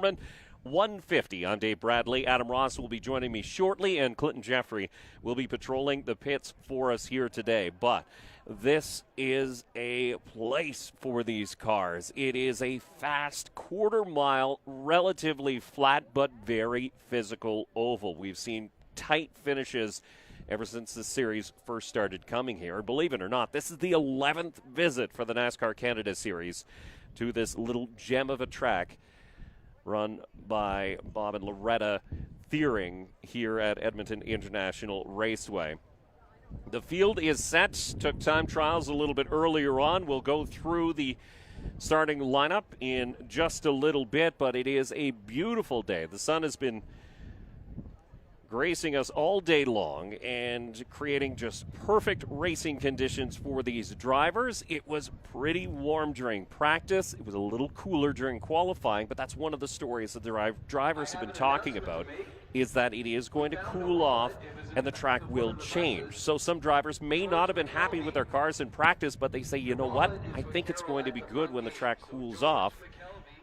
Dorman 150. I'm Dave Bradley. Adam Ross will be joining me shortly, and Clinton Jeffrey will be patrolling the pits for us here today. But this is a place for these cars. It is a fast quarter-mile, relatively flat but very physical oval. We've seen tight finishes ever since the series first started coming here. Believe it or not, this is the 11th visit for the NASCAR Canada Series to this little gem of a track run by Bob and Loretta Thiering here at Edmonton International Raceway. The field is set. Took time trials a little bit earlier on. We'll go through the starting lineup in just a little bit, but it is a beautiful day. The sun has been gracing us all day long and creating just perfect racing conditions for these drivers. It was pretty warm during practice. It was a little cooler during qualifying, but that's one of the stories that the drivers have been talking about, is that it is going to cool off and the track will change. So some drivers may not have been happy with their cars in practice, but they say, you know what, I think it's going to be good when the track cools off.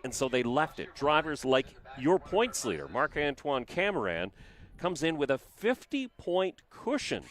And so they left it. Drivers like your points leader, Marc-Antoine Cameron, comes in with a 50-point cushion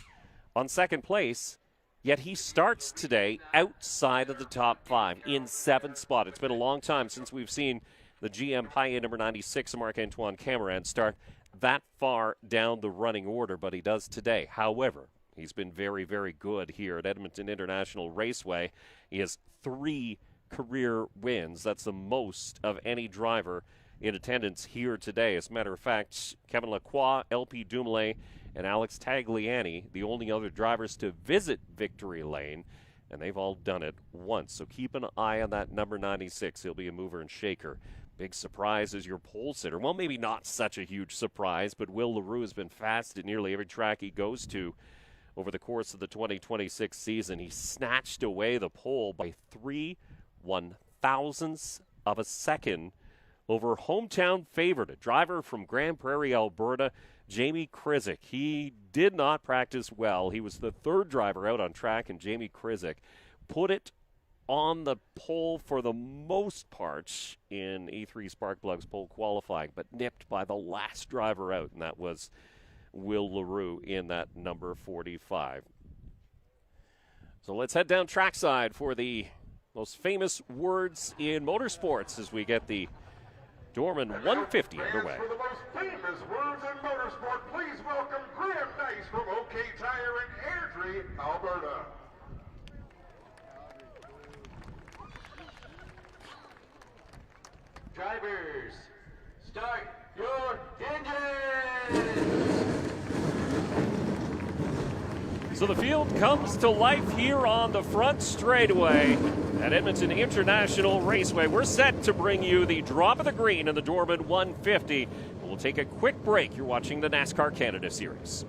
on second place, yet he starts today outside of the top 5 in 7th spot. It's been a long time since we've seen the GM Pie number 96, Marc-Antoine Cameron, start that far down the running order, but he does today. However, he's been very, very good here at Edmonton International Raceway. He has 3 career wins. That's the most of any driver in attendance here today. As a matter of fact, Kevin Lacroix, LP Dumoulin, and Alex Tagliani, the only other drivers to visit Victory Lane, and they've all done it once. So keep an eye on that number 96. He'll be a mover and shaker. Big surprise is your pole sitter. Well, maybe not such a huge surprise, but Will LaRue has been fast at nearly every track he goes to over the course of the 2026 season. He snatched away the pole by 3/1000ths of a second over hometown favorite, a driver from Grand Prairie, Alberta, Jamie Krizik. He did not practice well. He was the 3rd driver out on track, and Jamie Krizik put it on the pole for the most part in E3 Sparkplugs pole qualifying, but nipped by the last driver out, and that was Will LaRue in that number 45. So let's head down trackside for the most famous words in motorsports as we get the Dorman 150 underway. For the most famous words in motorsport, please welcome Graham Nice from OK Tire in Airdrie, Alberta. Drivers, start your engines! So the field comes to life here on the front straightaway at Edmonton International Raceway. We're set to bring you the drop of the green in the Dorman 150. We'll take a quick break. You're watching the NASCAR Canada Series.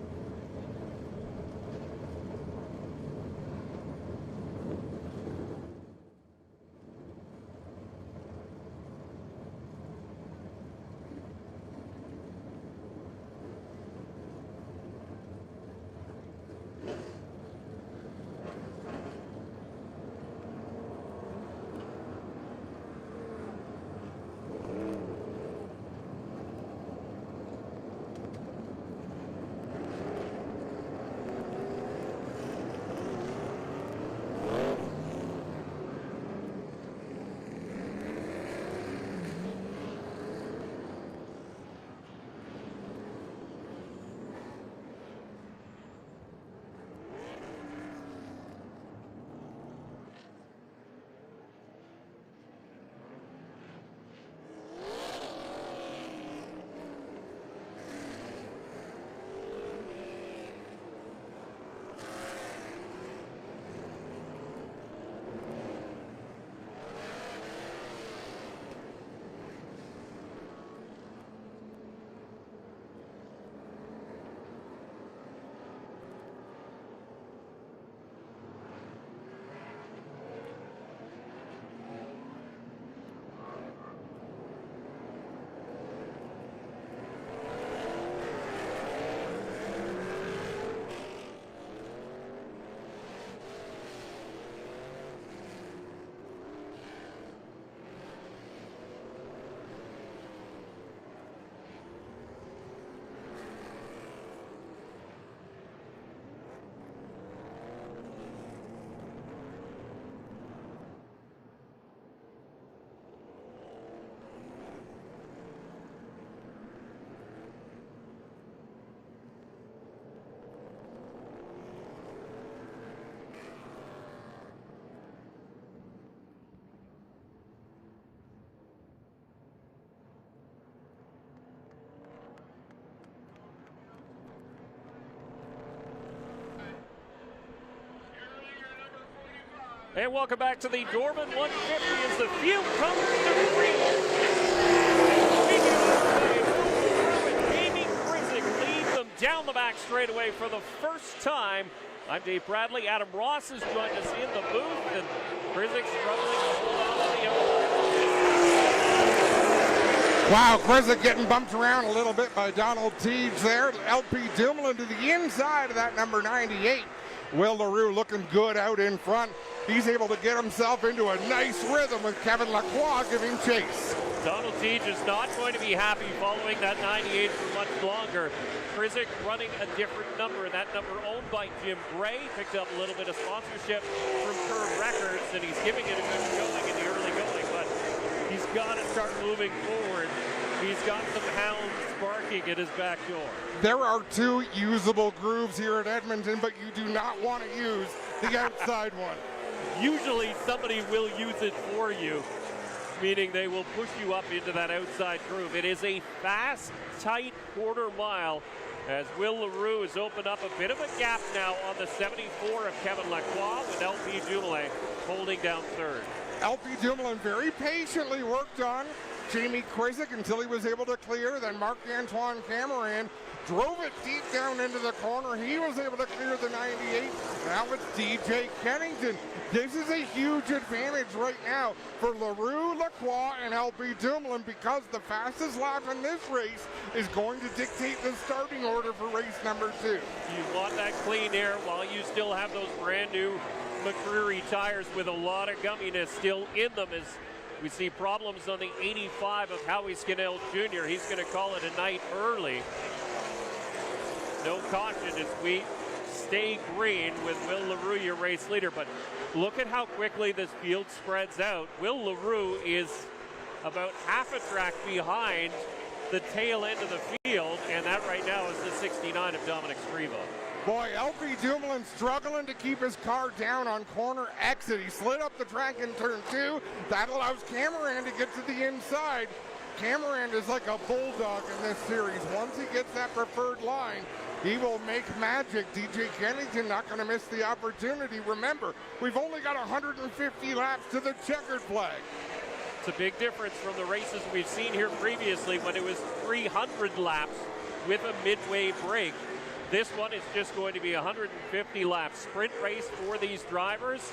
And welcome back to the Dorman 150 as the field comes to green. Jamie Krizik lead them down the back straightaway for the first time. I'm Dave Bradley. Adam Ross has joined us in the booth, and Krizik struggling to hold on to the outside. Wow, Krizik getting bumped around a little bit by Donald Teague there. LP Dumoulin to the inside of that number 98. Will LaRue looking good out in front. He's able to get himself into a nice rhythm with Kevin Lacroix giving chase. Donald Teague is not going to be happy following that 98 for much longer. Krizik running a different number, and that number owned by Jim Gray. Picked up a little bit of sponsorship from Curve Records, and he's giving it a good showing in the early going, but he's got to start moving forward. He's got some hounds barking at his back door. There are two usable grooves here at Edmonton, but you do not want to use the outside one. Usually somebody will use it for you, meaning they will push you up into that outside groove. It is a fast, tight quarter mile as Will LaRue has opened up a bit of a gap now on the 74 of Kevin Lacroix, with LP Dumoulin holding down third. LP Dumoulin very patiently worked on Jamie Krizik until he was able to clear. Then Marc-Antoine Cameron drove it deep down into the corner. He was able to clear the 98. Now it's DJ Kennington. This is a huge advantage right now for LaRue, Lacroix, and LP Dumoulin, because the fastest lap in this race is going to dictate the starting order for race number 2. You want that clean air while you still have those brand new McCreary tires with a lot of gumminess still in them, as we see problems on the 85 of Howie Scannell Jr. He's going to call it a night early. No caution as we stay green with Will LaRue, your race leader. But look at how quickly this field spreads out. Will LaRue is about half a track behind the tail end of the field, and that right now is the 69 of Dominic Scrivo. Boy, LP Dumoulin struggling to keep his car down on corner exit. He slid up the track in turn 2. That allows Cameron to get to the inside. Cameron is like a bulldog in this series. Once he gets that preferred line, he will make magic. DJ Kennington not going to miss the opportunity. Remember, we've only got 150 laps to the checkered flag. It's a big difference from the races we've seen here previously when it was 300 laps with a midway break. This one is just going to be 150 laps sprint race for these drivers.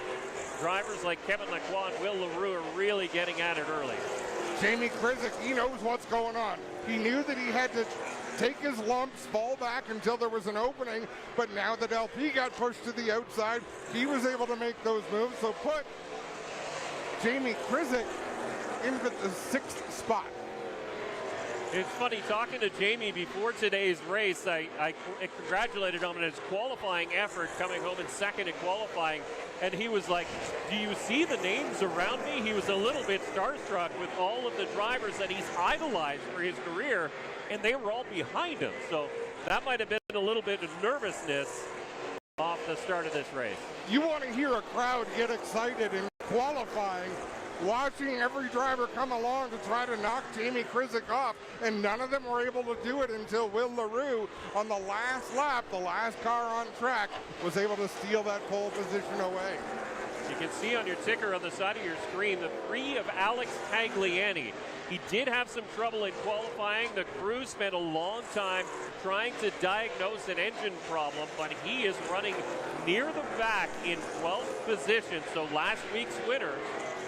Drivers like Kevin Lacroix and Will LaRue are really getting at it early. Jamie Krizik, he knows what's going on. He knew that he had to take his lumps, fall back until there was an opening, but now that LP got pushed to the outside, he was able to make those moves, so put Jamie Krizik in the 6th spot. It's funny, talking to Jamie before today's race, I congratulated him on his qualifying effort, coming home in second in qualifying, and he was like, do you see the names around me? He was a little bit starstruck with all of the drivers that he's idolized for his career, and they were all behind him. So that might have been a little bit of nervousness off the start of this race. You want to hear a crowd get excited in qualifying, watching every driver come along to try to knock Jamie Krizik off, and none of them were able to do it until Will LaRue on the last lap, the last car on track, was able to steal that pole position away. You can see on your ticker on the side of your screen the 3 of Alex Tagliani. He did have some trouble in qualifying. The crew spent a long time trying to diagnose an engine problem, but he is running near the back in 12th position. So last week's winner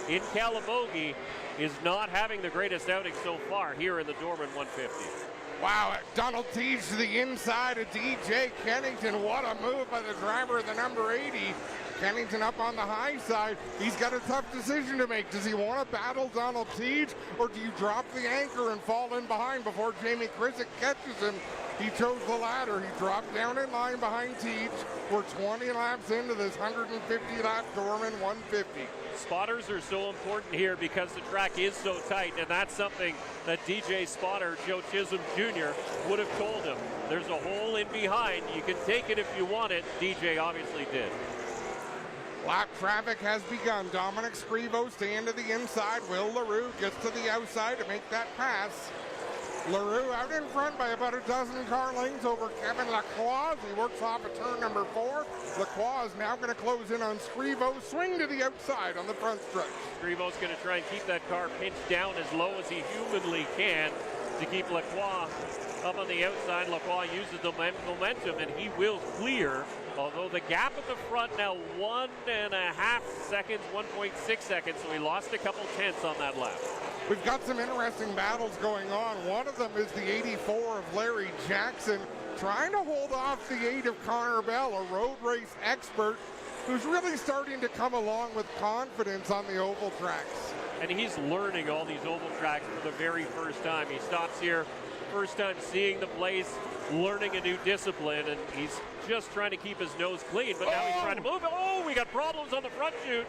in Calabogie is not having the greatest outing so far here in the Dorman 150. Wow, Donald Teague to the inside of DJ Kennington. What a move by the driver of the number 80. Kennington up on the high side. He's got a tough decision to make. Does he want to battle Donald Teague, or do you drop the anchor and fall in behind before Jamie Krizik catches him? He chose the latter. He dropped down in line behind Teague. We're 20 laps into this 150-lap Dorman 150. Spotters are so important here because the track is so tight, and that's something that DJ spotter Joe Chisholm Jr. would have told him. There's a hole in behind. You can take it if you want it. DJ obviously did. Lap traffic has begun. Dominic Scrivo staying to the inside. Will LaRue gets to the outside to make that pass. LaRue out in front by about a dozen car lengths over Kevin Lacroix. He works off of turn number 4. Lacroix is now going to close in on Scrivo. Swing to the outside on the front stretch. Scrivo's going to try and keep that car pinched down as low as he humanly can to keep Lacroix up on the outside. Lacroix uses the momentum, and he will clear. Although the gap at the front now 1.5 seconds, 1.6 seconds, so he lost a couple tenths on that lap. We've got some interesting battles going on. One of them is the 84 of Larry Jackson trying to hold off the 8 of Connor Bell, a road race expert who's really starting to come along with confidence on the oval tracks. And he's learning all these oval tracks for the very first time. He stops here, first time seeing the place, learning a new discipline, and he's just trying to keep his nose clean, but now he's trying to move. Oh, we got problems on the front chute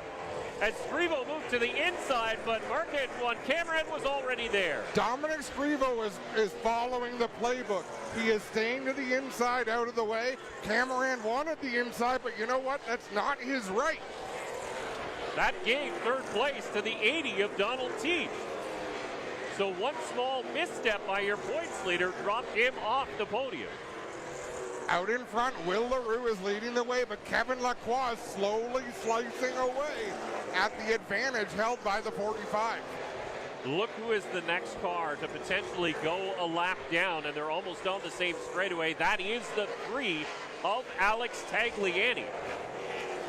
as Scrivo moved to the inside, but Marc-Antoine Cameron was already there. Dominic Scrivo is following the playbook. He is staying to the inside, out of the way. Cameron wanted the inside, but you know what? That's not his right. That gave third place to the 80 of Donald Teach. So one small misstep by your points leader dropped him off the podium. Out in front, Will LaRue is leading the way, but Kevin Lacroix is slowly slicing away at the advantage held by the 45. Look who is the next car to potentially go a lap down, and they're almost on the same straightaway. That is the 3 of Alex Tagliani.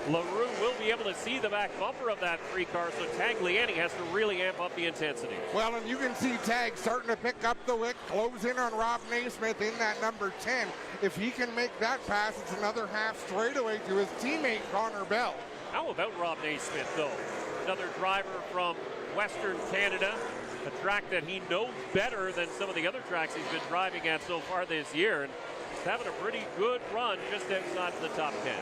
LaRue will be able to see the back bumper of that 3 car, so Tagliani has to really amp up the intensity. Well, and you can see Tag starting to pick up the wick, close in on Rob Naismith in that number 10. If he can make that pass, it's another half straightaway to his teammate Connor Bell. How about Rob Naismith, though? Another driver from Western Canada, a track that he knows better than some of the other tracks he's been driving at so far this year, and he's having a pretty good run just outside the top 10.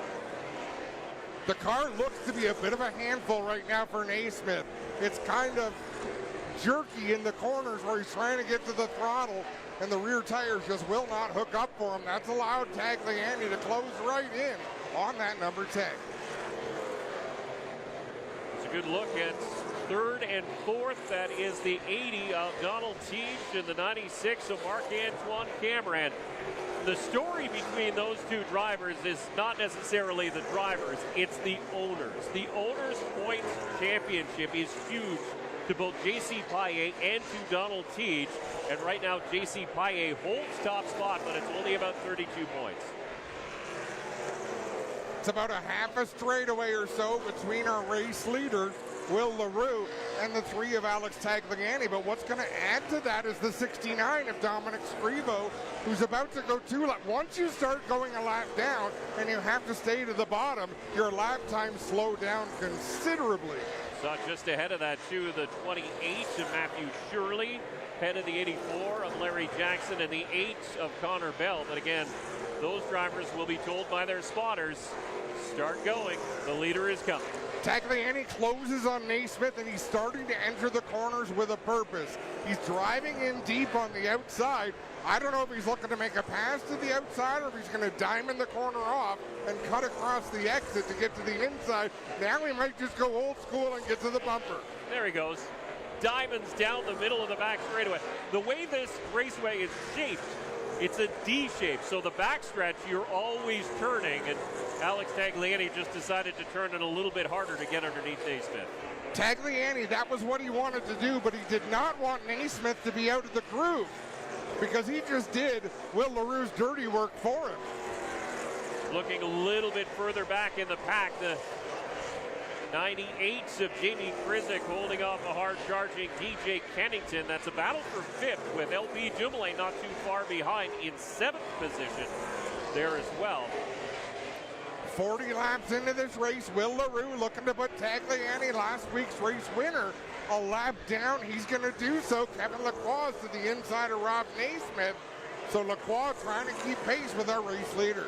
The car looks to be a bit of a handful right now for Naismith. It's kind of jerky in the corners where he's trying to get to the throttle, and the rear tires just will not hook up for him. That's allowed Tagliani to close right in on that number 10. It's a good look at third and fourth. That is the 80 of Donald Teach and the 96 of Marc-Antoine Cameron. The story between those two drivers is not necessarily the drivers, it's the owners. The owners' points championship is huge to both J.C. Paillet and to Donald Teach. And right now, J.C. Paillet holds top spot, but it's only about 32 points. It's about a half a straightaway or so between our race leader, Will LaRue, and the 3 of Alex Tagliani. But what's going to add to that is the 69 of Dominic Scrivo, who's about to go 2 laps. Once you start going a lap down and you have to stay to the bottom, your lap times slow down considerably. So just ahead of that, too, the 28 of Matthew Shirley, ahead of the 84 of Larry Jackson, and the 8 of Connor Bell. But again, those drivers will be told by their spotters, start going, the leader is coming. Tagliani closes on Naismith, and he's starting to enter the corners with a purpose. He's driving in deep on the outside. I don't know if he's looking to make a pass to the outside or if he's going to diamond the corner off and cut across the exit to get to the inside. Now he might just go old school and get to the bumper. There he goes. Diamonds down the middle of the back straightaway. The way this raceway is shaped, it's a D shape, so the backstretch you're always turning, and Alex Tagliani just decided to turn it a little bit harder to get underneath Naismith. Tagliani, that was what he wanted to do, but he did not want Naismith to be out of the groove because he just did Will LaRue's dirty work for him. Looking a little bit further back in the pack, the 98s of Jamie Krizik holding off a hard-charging DJ Kennington. That's a battle for 5th with LP Dumoulin not too far behind in 7th position there as well. 40 laps into this race, Will LaRue looking to put Tagliani, last week's race winner, a lap down. He's going to do so. Kevin Lacroix to the inside of Rob Naismith. So Lacroix trying to keep pace with our race leader.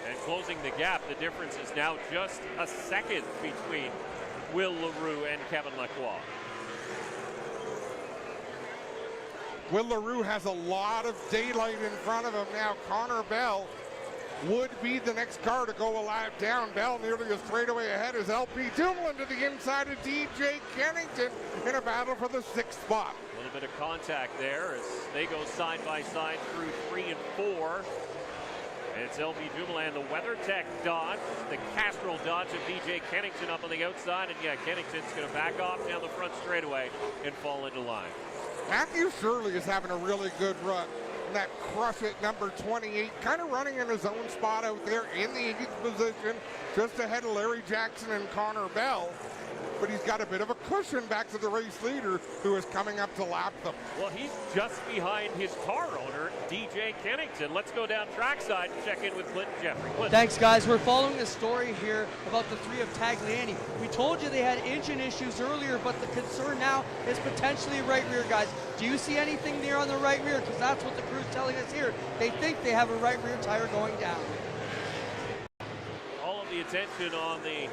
And closing the gap, the difference is now just a second between Will LaRue and Kevin Lacroix. Will LaRue has a lot of daylight in front of him now. Connor Bell would be the next car to go a lap down. Bell nearly a straightaway ahead as LP Dumoulin to the inside of DJ Kennington in a battle for the 6th spot. One little bit of contact there as they go side by side through 3 and 4. And it's LB Dumoulin, the WeatherTech Dodge, the Castrol Dodge of DJ Kennington up on the outside. And yeah, Kennington's going to back off down the front straightaway and fall into line. Matthew Shirley is having a really good run. And that crush at number 28, kind of running in his own spot out there in the 8th position, just ahead of Larry Jackson and Connor Bell. But he's got a bit of a cushion back to the race leader, who is coming up to lap them. Well, he's just behind his car owner, DJ Kennington. Let's go down trackside and check in with Clinton Jeffrey. Clinton. Thanks, guys. We're following a story here about the 3 of Tagliani. We told you they had engine issues earlier, but the concern now is potentially right rear, guys. Do you see anything there on the right rear? Because that's what the crew's telling us here. They think they have a right rear tire going down. All of the attention on the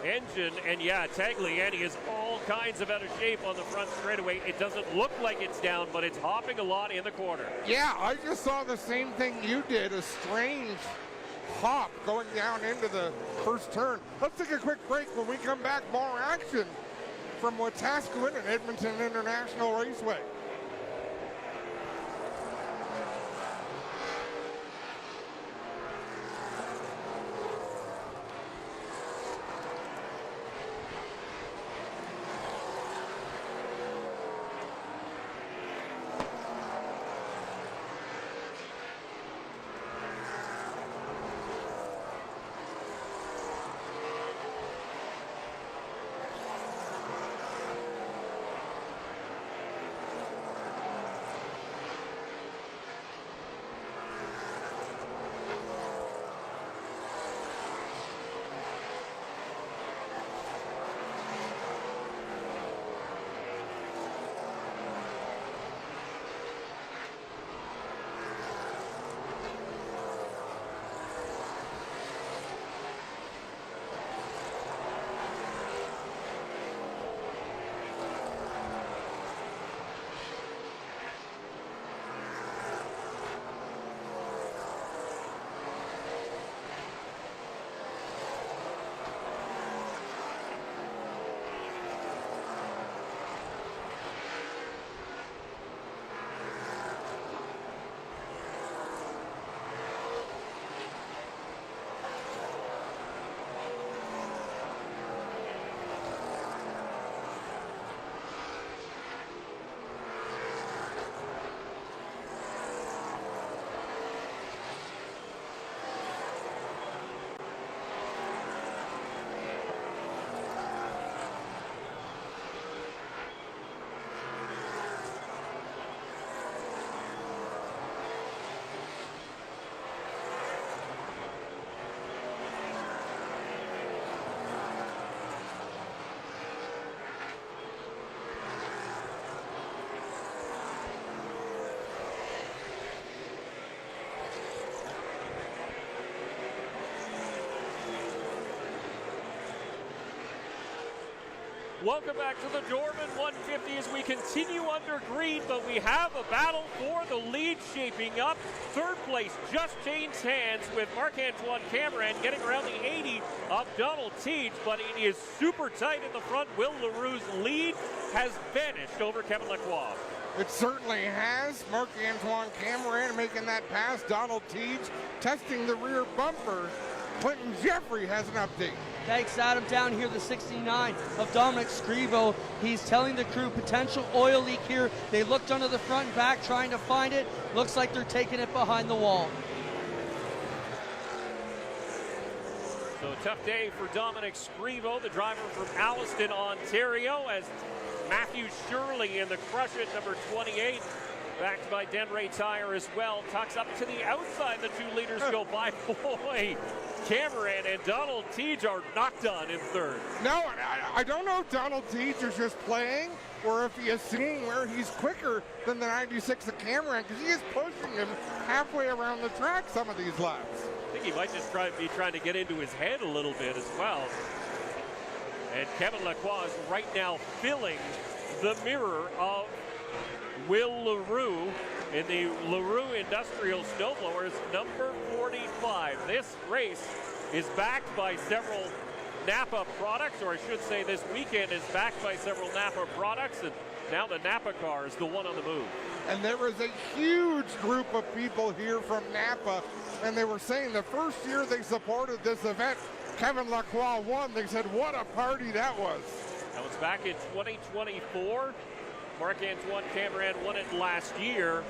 engine, and yeah, Tagliani is all kinds of out of shape on the front straightaway. It doesn't look like it's down, but it's hopping a lot in the corner. Yeah, I just saw the same thing you did, a strange hop going down into the first turn. Let's take a quick break. When we come back, more action from Wetaskiwin and Edmonton International Raceway. Welcome back to the Dorman 150 as we continue under green, but we have a battle for the lead shaping up. Third place just changed hands with Marc-Antoine Cameron getting around the 80 of Donald Teach, but it is super tight in the front. Will LaRue's lead has vanished over Kevin Lacroix. It certainly has. Marc-Antoine Cameron making that pass. Donald Teach testing the rear bumper. Clinton Jeffrey has an update. Thanks, Adam. Down here, the 69 of Dominic Scrivo. He's telling the crew potential oil leak here. They looked under the front and back trying to find it. Looks like they're taking it behind the wall. So a tough day for Dominic Scrivo, the driver from Alliston, Ontario, as Matthew Shirley in the crush at number 28. Backed by Denray Tire as well. Tucks up to the outside. The two leaders go by. Boy, Cameron and Donald Teach are not done in third. No, I don't know if Donald Teach is just playing or if he is seeing where he's quicker than the 96 of Cameron, because he is pushing him halfway around the track some of these laps. I think he might just be trying to get into his head a little bit as well. And Kevin Lacroix is right now filling the mirror of Will LaRue in the LaRue Industrial Snowblowers, number 45. This race is backed by several Napa products, or I should say this weekend is backed by several Napa products, and Now the Napa car is the one on the move. And there was a huge group of people here from Napa, and they were saying the first year they supported this event, Kevin Lacroix won. They said, what a party that was. That was back in 2024. Marc-Antoine Cameron won it last year.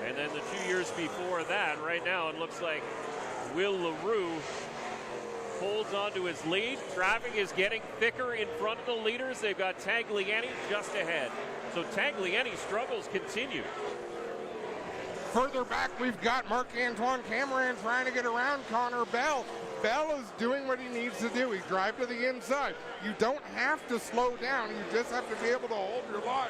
And then the 2 years before that, right now it looks like Will LaRue holds on to his lead. Traffic is getting thicker in front of the leaders. They've got Tagliani just ahead. So Tagliani's struggles continue. Further back, we've got Marc-Antoine Cameron trying to get around Connor Bell. Bell is doing what he needs to do. He drives to the inside. You don't have to slow down. You just have to be able to hold your line.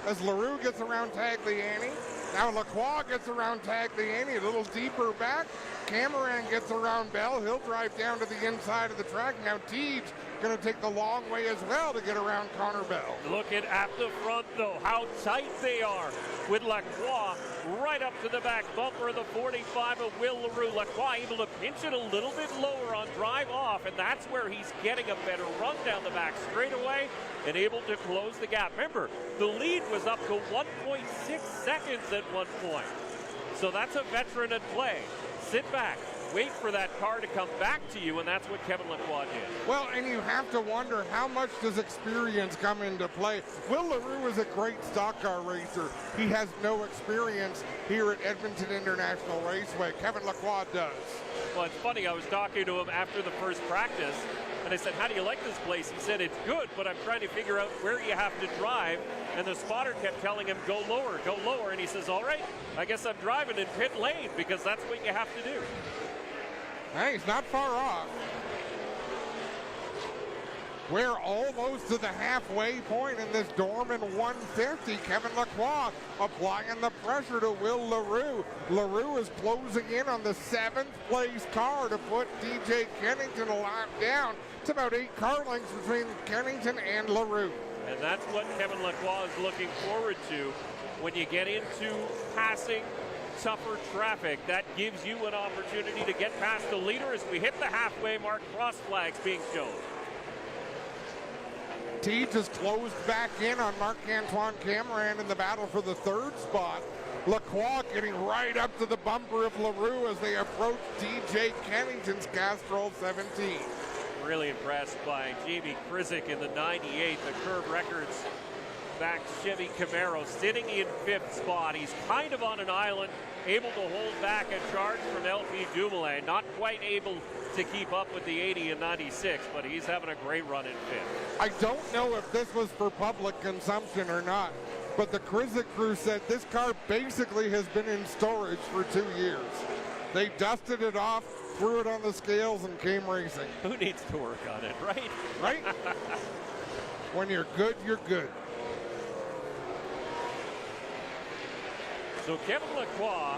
As LaRue gets around Tagliani. Now Lacroix gets around Tagliani a little deeper back. Cameron gets around Bell. He'll drive down to the inside of the track. Now Teej going to take the long way as well to get around Connor Bell. Looking at the front, though, how tight they are with Lacroix right up to the back bumper of the 45 of Will LaRue. Lacroix able to pinch it a little bit lower on drive off, and that's where he's getting a better run down the back straightaway and able to close the gap. Remember, the lead was up to 1.6 seconds at one point. So that's a veteran at play. Sit back, wait for that car to come back to you, and that's what Kevin Lacroix did. Well, and you have to wonder, how much does experience come into play? Will LaRue is a great stock car racer. He has no experience here at Edmonton International Raceway. Kevin Lacroix does. Well, it's funny, I was talking to him after the first practice, and I said, how do you like this place? He said, it's good, but I'm trying to figure out where you have to drive. And the spotter kept telling him, go lower. And he says, all right, I guess I'm driving in pit lane because that's what you have to do. Hey, he's not far off. We're almost to the halfway point in this Dorman 150. Kevin Lacroix applying the pressure to Will LaRue. LaRue is closing in on the 7th place car to put DJ Kennington a lap down. It's about 8 car lengths between Kennington and LaRue. And that's what Kevin Lacroix is looking forward to when you get into passing tougher traffic. That gives you an opportunity to get past the leader as we hit the halfway mark. Cross flags being shown. Teej is closed back in on Marc-Antoine Cameron in the battle for the 3rd spot. Lacroix getting right up to the bumper of LaRue as they approach DJ Kennington's Castrol 17. Really impressed by Jamie Krizik in the 98, the Curb Records back Chevy Camaro, sitting in 5th spot. He's kind of on an island, able to hold back a charge from LP Dumoulin. Not quite able to keep up with the 80 and 96, but he's having a great run in 5th. I don't know if this was for public consumption or not, but the Krizik crew said this car basically has been in storage for 2 years. They dusted it off, threw it on the scales, and came racing. Who needs to work on it, right? Right? When you're good, you're good. So Kevin Lacroix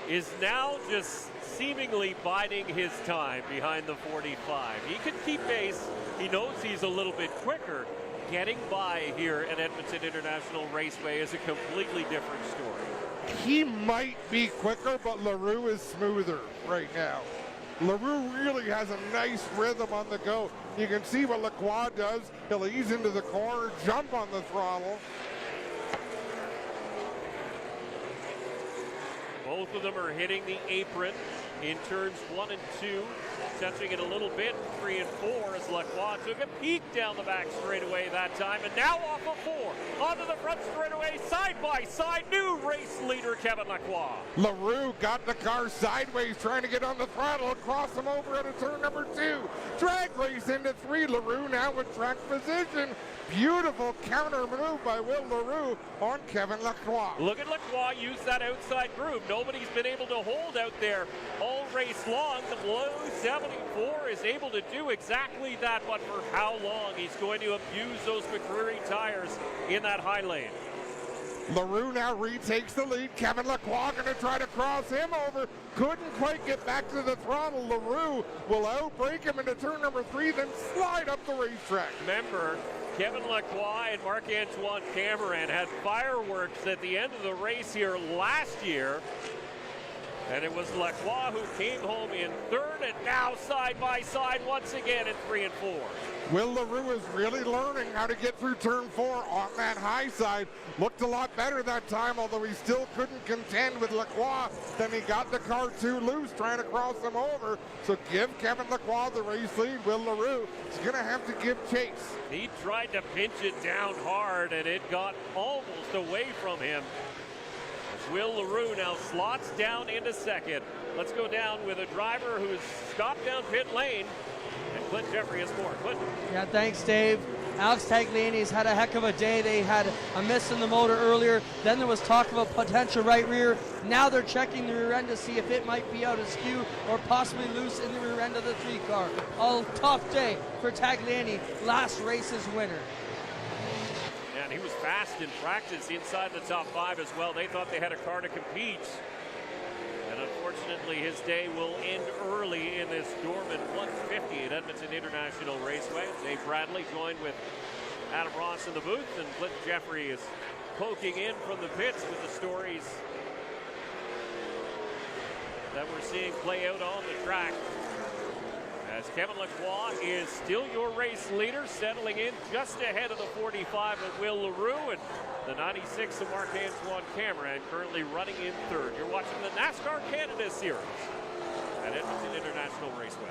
is now just seemingly biding his time behind the 45. He can keep pace. He knows he's a little bit quicker. Getting by here at Edmonton International Raceway is a completely different story. He might be quicker, but LaRue is smoother right now. LaRue really has a nice rhythm on the go. You can see what Lacroix does. He'll ease into the corner, jump on the throttle. Both of them are hitting the apron in turns 1 and 2, touching it a little bit, 3 and 4 as Lacroix took a peek down the back straightaway that time, and now off of 4, onto the front straightaway, side by side, new race leader Kevin Lacroix. LaRue got the car sideways, trying to get on the throttle, cross him over at a turn number 2. Drag race into 3, LaRue now with track position. Beautiful counter move by Will LaRue on Kevin Lacroix. Look at Lacroix use that outside groove. Nobody's been able to hold out there all race long. The Blue 74 is able to do exactly that, but for how long? He's going to abuse those McCreary tires in that high lane. LaRue now retakes the lead. Kevin Lacroix going to try to cross him over. Couldn't quite get back to the throttle. LaRue will outbrake him into turn number 3, then slide up the racetrack. Remember, Kevin Lacroix and Marc-Antoine Cameron had fireworks at the end of the race here last year. And it was Lacroix who came home in third, and now side by side once again at 3 and 4. Will LaRue is really learning how to get through turn 4 on that high side. Looked a lot better that time, although he still couldn't contend with Lacroix. Then he got the car too loose trying to cross him over. So give Kevin Lacroix the race lead. Will LaRue is going to have to give chase. He tried to pinch it down hard, and it got almost away from him. As Will LaRue now slots down into second. Let's go down with a driver who's stopped down pit lane. And Clint Jeffrey has more. Clint. Yeah, thanks, Dave. Alex Tagliani's had a heck of a day. They had a miss in the motor earlier. Then there was talk of a potential right rear. Now they're checking the rear end to see if it might be out askew or possibly loose in the rear end of the 3 car. A tough day for Tagliani, last race's winner. And he was fast in practice inside the top 5 as well. They thought they had a car to compete. And unfortunately, his day will end early in this Dorman 150 at Edmonton International Raceway. Dave Bradley joined with Adam Ross in the booth, and Clint Jeffrey is poking in from the pits with the stories that we're seeing play out on the track. As Kevin Lacroix is still your race leader, settling in just ahead of the 45 of Will LaRue, and the 96 of Marc-Antoine Cameron currently running in third. You're watching the NASCAR Canada Series at Edmonton International Raceway.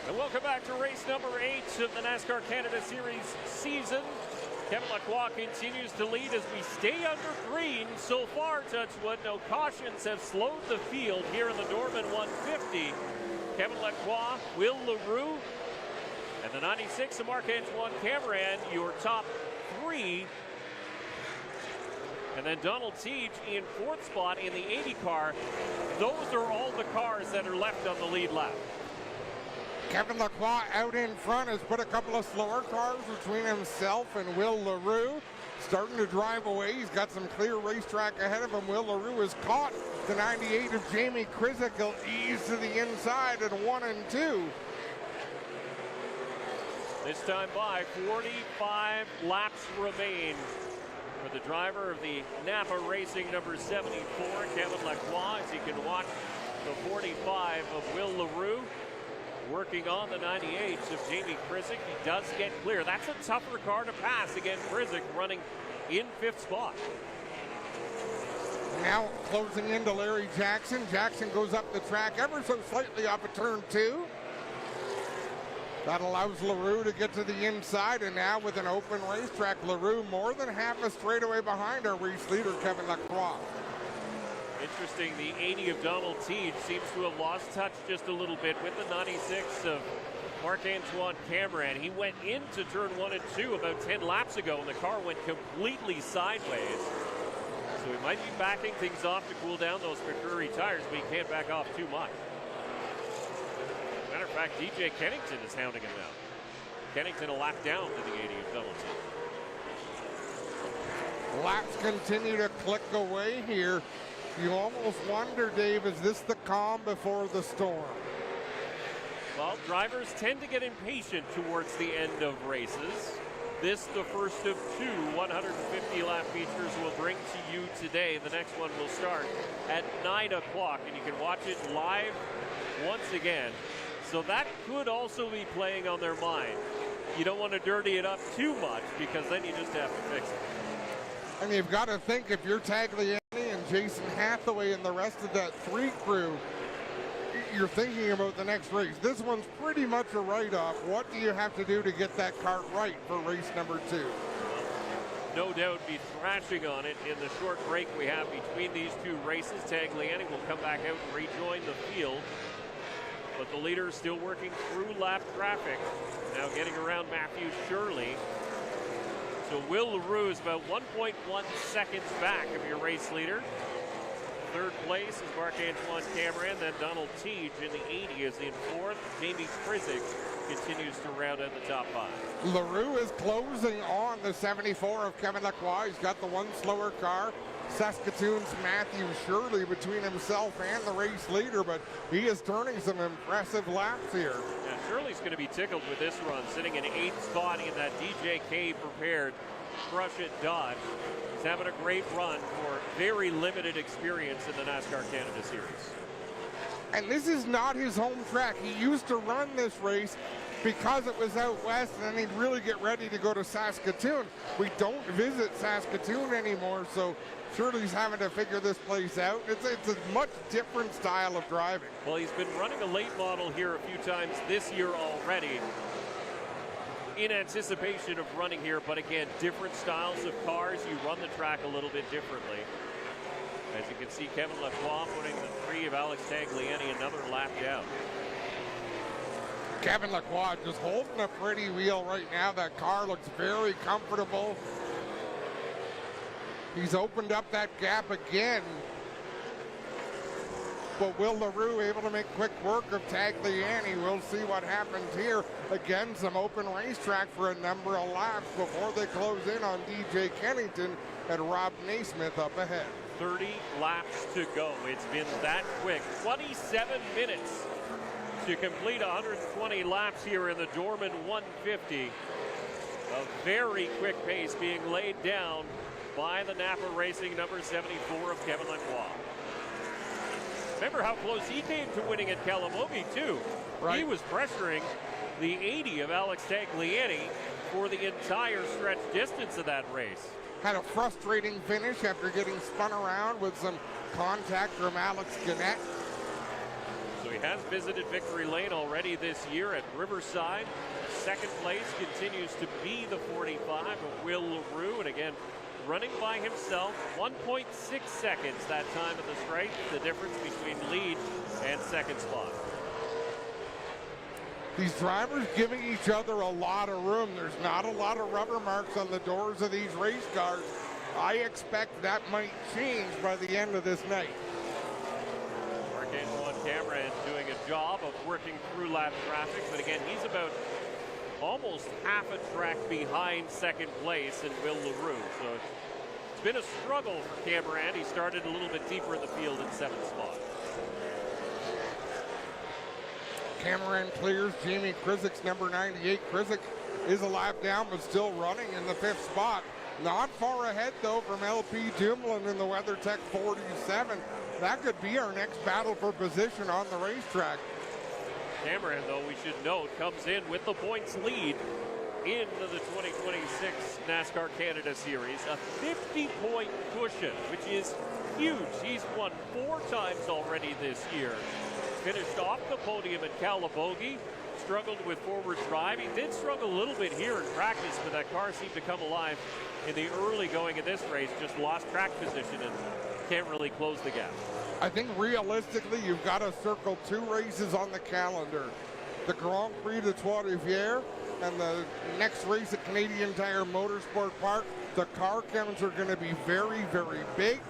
And welcome back to race number 8 of the NASCAR Canada Series season. Kevin Lacroix continues to lead as we stay under green. So far, Touchwood, no cautions have slowed the field here in the Dorman 150. Kevin Lacroix, Will LaRue, and the 96 of Marc-Antoine Cameron, your top 3. And then Donald Teach in 4th spot in the 80 car. Those are all the cars that are left on the lead lap. Kevin Lacroix out in front has put a couple of slower cars between himself and Will LaRue. Starting to drive away. He's got some clear racetrack ahead of him. Will LaRue has caught the 98 of Jamie Krizik. He'll ease to the inside at 1 and 2. This time by 45 laps remain for the driver of the Napa Racing number 74, Kevin Lacroix, as you can watch the 45 of Will LaRue working on the 98 of Jamie Krizik. He does get clear. That's a tougher car to pass. Again, Krizik running in 5th spot. Now closing into Larry Jackson. Jackson goes up the track ever so slightly off of turn 2. That allows LaRue to get to the inside, and now with an open racetrack, LaRue more than half a straightaway behind our race leader, Kevin Lacroix. Interesting, the 80 of Donald Teague seems to have lost touch just a little bit with the 96 of Marc-Antoine Cameron. He went into turn 1 and 2 about 10 laps ago, and the car went completely sideways. So he might be backing things off to cool down those McCreary tires, but he can't back off too much. Matter of fact, DJ Kennington is hounding him now. Kennington a lap down to the 80 of Donald Teague. Laps continue to click away here. You almost wonder, Dave, is this the calm before the storm? Well, drivers tend to get impatient towards the end of races. This, the first of two 150-lap features we'll bring to you today. The next one will start at 9 o'clock, and you can watch it live once again. So that could also be playing on their mind. You don't want to dirty it up too much, because then you just have to fix it. And you've got to think, if you're Tagliani and Jason Hathaway and the rest of that 3 crew, you're thinking about the next race. This one's pretty much a write-off. What do you have to do to get that car right for race number 2? No doubt be thrashing on it in the short break we have between these two races. Tagliani will come back out and rejoin the field. But the leader is still working through lap traffic. Now getting around Matthew Shirley. So Will LaRue is about 1.1 seconds back of your race leader. Third place is Marc-Antoine Cameron, then Donald Teague in the 80 is in fourth. Jamie Krizik continues to round out the top 5. LaRue is closing on the 74 of Kevin Lacroix. He's got the one slower car. Saskatoon's Matthew Shirley between himself and the race leader, but he is turning some impressive laps here. Yeah, Shirley's going to be tickled with this run, sitting in 8th spot in that DJK prepared Crush It Dodge. He's having a great run for very limited experience in the NASCAR Canada Series. And this is not his home track. He used to run this race because it was out west, and then he'd really get ready to go to Saskatoon. We don't visit Saskatoon anymore, so Shirley's having to figure this place out. It's a much different style of driving. Well, he's been running a late model here a few times this year already in anticipation of running here, but again, different styles of cars. You run the track a little bit differently. As you can see, Kevin Lacroix putting the 3 of Alex Tagliani another lap down. Kevin Lacroix just holding a pretty wheel right now. That car looks very comfortable. He's opened up that gap again. But Will LaRue able to make quick work of Tagliani? We'll see what happens here. Again, some open racetrack for a number of laps before they close in on DJ Kennington and Rob Naismith up ahead. 30 laps to go. It's been that quick. 27 minutes to complete 120 laps here in the Dorman 150. A very quick pace being laid down by the Napa Racing number 74 of Kevin Lacroix. Remember how close he came to winning at Kalamobi, too. Right. He was pressuring the 80 of Alex Tagliani for the entire stretch distance of that race. Had a frustrating finish after getting spun around with some contact from Alex Gannett. So he has visited victory lane already this year at Riverside. Second place continues to be the 45 of Will LaRue, and again, running by himself, 1.6 seconds that time at the straight, the difference between lead and second spot. These drivers giving each other a lot of room. There's not a lot of rubber marks on the doors of these race cars. I expect that might change by the end of this night. Marc-Antoine Cameron doing a job of working through lap traffic, but again, he's about almost half a track behind second place in Will LaRue. So it's been a struggle for Cameron. He started a little bit deeper in the field in 7th spot. Cameron clears Jamie Krizik's number 98. Krizik is a lap down, but still running in the 5th spot. Not far ahead, though, from LP Dumoulin in the WeatherTech 47. That could be our next battle for position on the racetrack. Cameron, though, we should note, comes in with the points lead into the 2026 NASCAR Canada Series. A 50-point cushion, which is huge. He's won 4 times already this year. finished off the podium at Calabogie. Struggled with forward drive. He did struggle a little bit here in practice, but that car seemed to come alive in the early going of this race. Just lost track position and can't really close the gap. I think realistically, you've got to circle 2 races on the calendar. The Grand Prix de Trois-Rivières and the next race at Canadian Tire Motorsport Park. The car counts are going to be very, very big,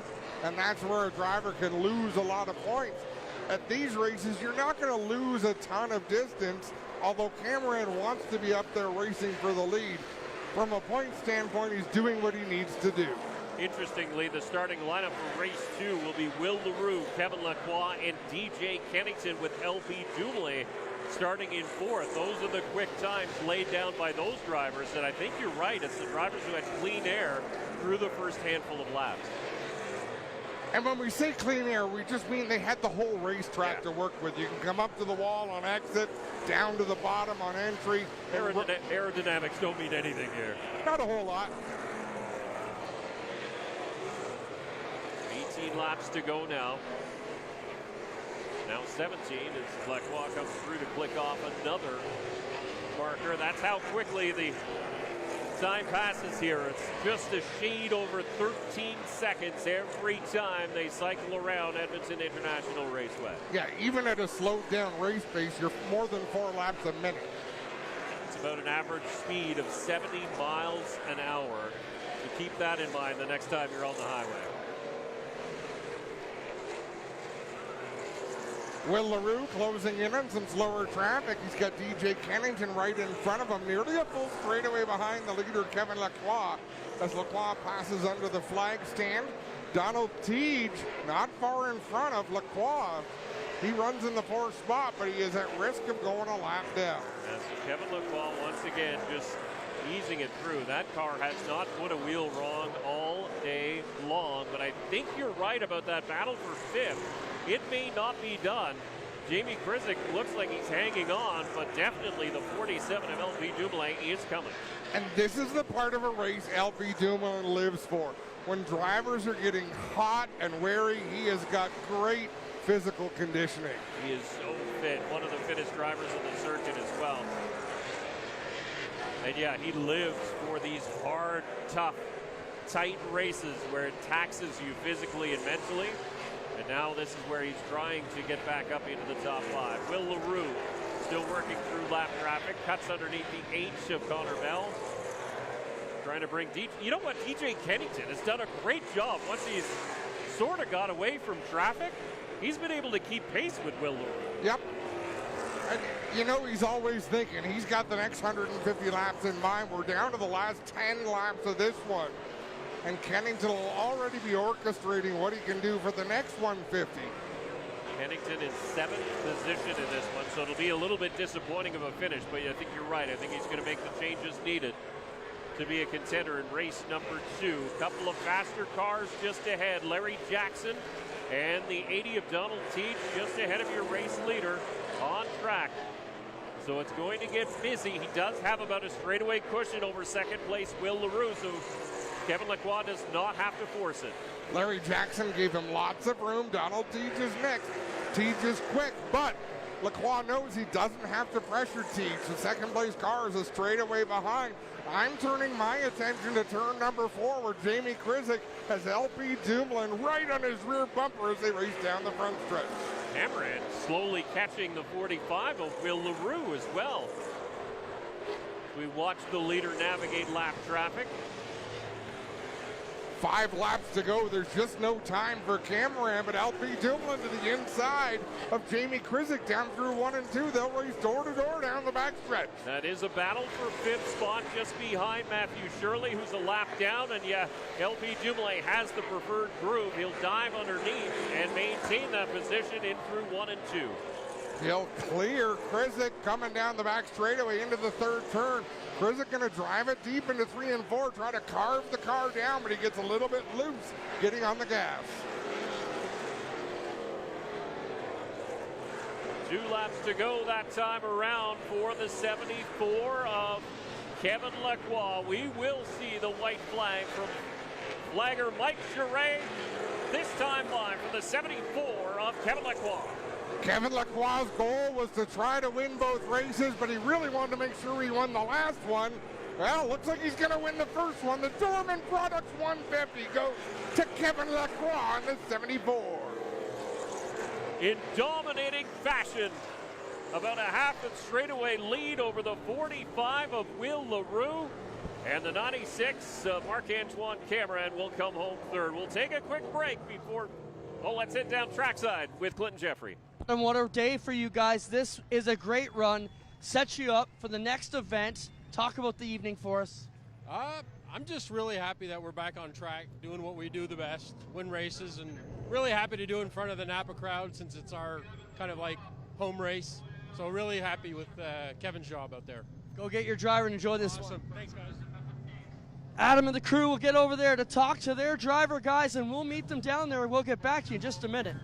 and that's where a driver can lose a lot of points. At these races, you're not going to lose a ton of distance, although Cameron wants to be up there racing for the lead. From a point standpoint, he's doing what he needs to do. Interestingly, the starting lineup for race 2 will be Will LaRue, Kevin Lacroix, and DJ Kennington, with LP Dumoulin starting in 4th. Those are the quick times laid down by those drivers, and I think you're right. It's the drivers who had clean air through the first handful of laps. And when we say clean air, we just mean they had the whole racetrack to work with. You can come up to the wall on exit, down to the bottom on entry. Aerodynamics don't mean anything here. Not a whole lot. 18 laps to go now. Now 17 as Lacroix comes through to click off another marker. That's how quickly the time passes here. It's just a shade over 13 seconds every time they cycle around Edmonton International Raceway. Yeah, even at a slowed down race pace, you're more than 4 laps a minute. It's about an average speed of 70 miles an hour. So keep that in mind the next time you're on the highway. Will LaRue closing in on some slower traffic. He's got DJ Kennington right in front of him, nearly a full straightaway behind the leader, Kevin Lacroix, as Lacroix passes under the flag stand. Donald Teague not far in front of Lacroix. He runs in the 4th spot, but he is at risk of going a lap down. And so Kevin Lacroix once again just easing it through. That car has not put a wheel wrong all day long, but I think you're right about that battle for 5th. It may not be done. Jamie Krizik looks like he's hanging on, but definitely the 47 of LP Dumoulin is coming. And this is the part of a race LP Dumoulin lives for. When drivers are getting hot and wary, he has got great physical conditioning. He is so fit, one of the fittest drivers in the circuit as well. And yeah, he lives for these hard, tough, tight races where it taxes you physically and mentally. And now this is where he's trying to get back up into the top 5. Will LaRue still working through lap traffic, cuts underneath the H of Connor Bell. Trying to bring you know what, DJ Kennington has done a great job. Once he's sort of got away from traffic, he's been able to keep pace with Will LaRue. Yep. And you know, he's always thinking he's got the next 150 laps in mind. We're down to the last 10 laps of this one. And Kennington will already be orchestrating what he can do for the next 150. Kennington in 7th position in this one, so it'll be a little bit disappointing of a finish, but I think you're right. I think he's going to make the changes needed to be a contender in race number 2. A couple of faster cars just ahead. Larry Jackson and the 80 of Donald Teague just ahead of your race leader on track. So it's going to get busy. He does have about a straightaway cushion over second place Will LaRue, so Kevin Lacroix does not have to force it. Larry Jackson gave him lots of room. Donald Teague is next. Teague is quick, but Lacroix knows he doesn't have to pressure Teague. The second place car is a straightaway behind. I'm turning my attention to turn number 4, where Jamie Krizik has LP Dumoulin right on his rear bumper as they race down the front stretch. Cameron slowly catching the 45 of Will LaRue as well. We watch the leader navigate lap traffic. 5 laps to go. There's just no time for Cameron, but LP Dumoulin to the inside of Jamie Krizik down through 1 and 2. They'll race door to door down the backstretch. That is a battle for 5th spot just behind Matthew Shirley, who's a lap down. And yeah, LP Dumoulin has the preferred groove. He'll dive underneath and maintain that position in through 1 and 2. He'll clear Krizik coming down the back straightaway into the 3rd turn. Krizik going to drive it deep into 3 and 4, try to carve the car down, but he gets a little bit loose getting on the gas. 2 laps to go that time around for the 74 of Kevin Lacroix. We will see the white flag from flagger Mike Charret, this time live for the 74 of Kevin Lacroix. Kevin Lacroix's goal was to try to win both races, but he really wanted to make sure he won the last one. Well, looks like he's going to win the first one. The Dorman Products 150 goes to Kevin Lacroix in the 74. In dominating fashion, about a half a straightaway lead over the 45 of Will LaRue. And the 96, Marc-Antoine Cameron will come home third. We'll take a quick break before, let's head down trackside with Clinton Jeffrey. And what a day for you guys. This is a great run. Sets you up for the next event. Talk about the evening for us. I'm just really happy that we're back on track, doing what we do the best, win races, and really happy to do it in front of the Napa crowd since it's our kind of like home race. So really happy with Kevin's job out there. Go get your driver and enjoy this Awesome. one. Thanks, guys. Adam and the crew will get over there to talk to their driver, guys, and we'll meet them down there. We'll get back to you in just a minute.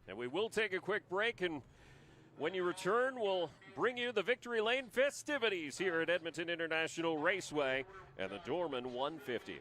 And we will take a quick break, and when you return, we'll bring you the Victory Lane festivities here at Edmonton International Raceway and the Dorman 150.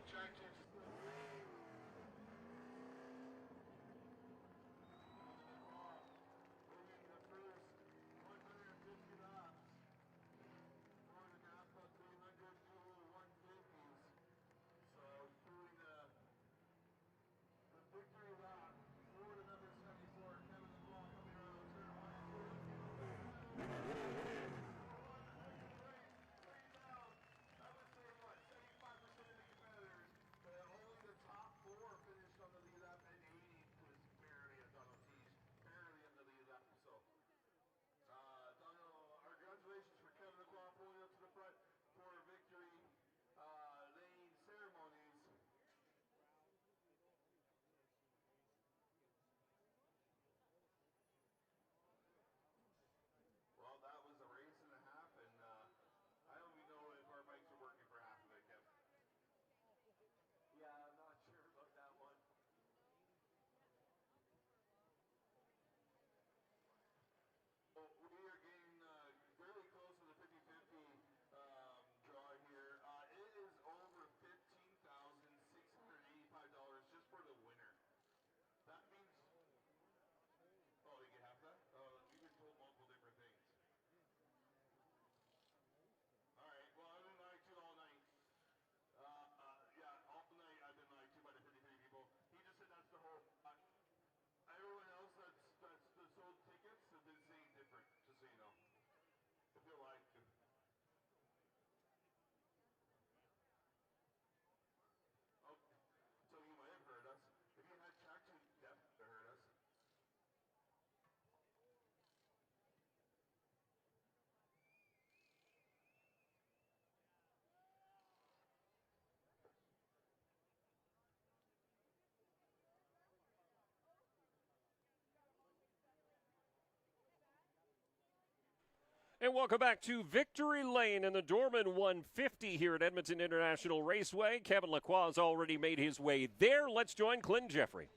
And welcome back to Victory Lane in the Dorman 150 here at Edmonton International Raceway. Kevin Lacroix has already made his way there. Let's join Clinton Jeffrey.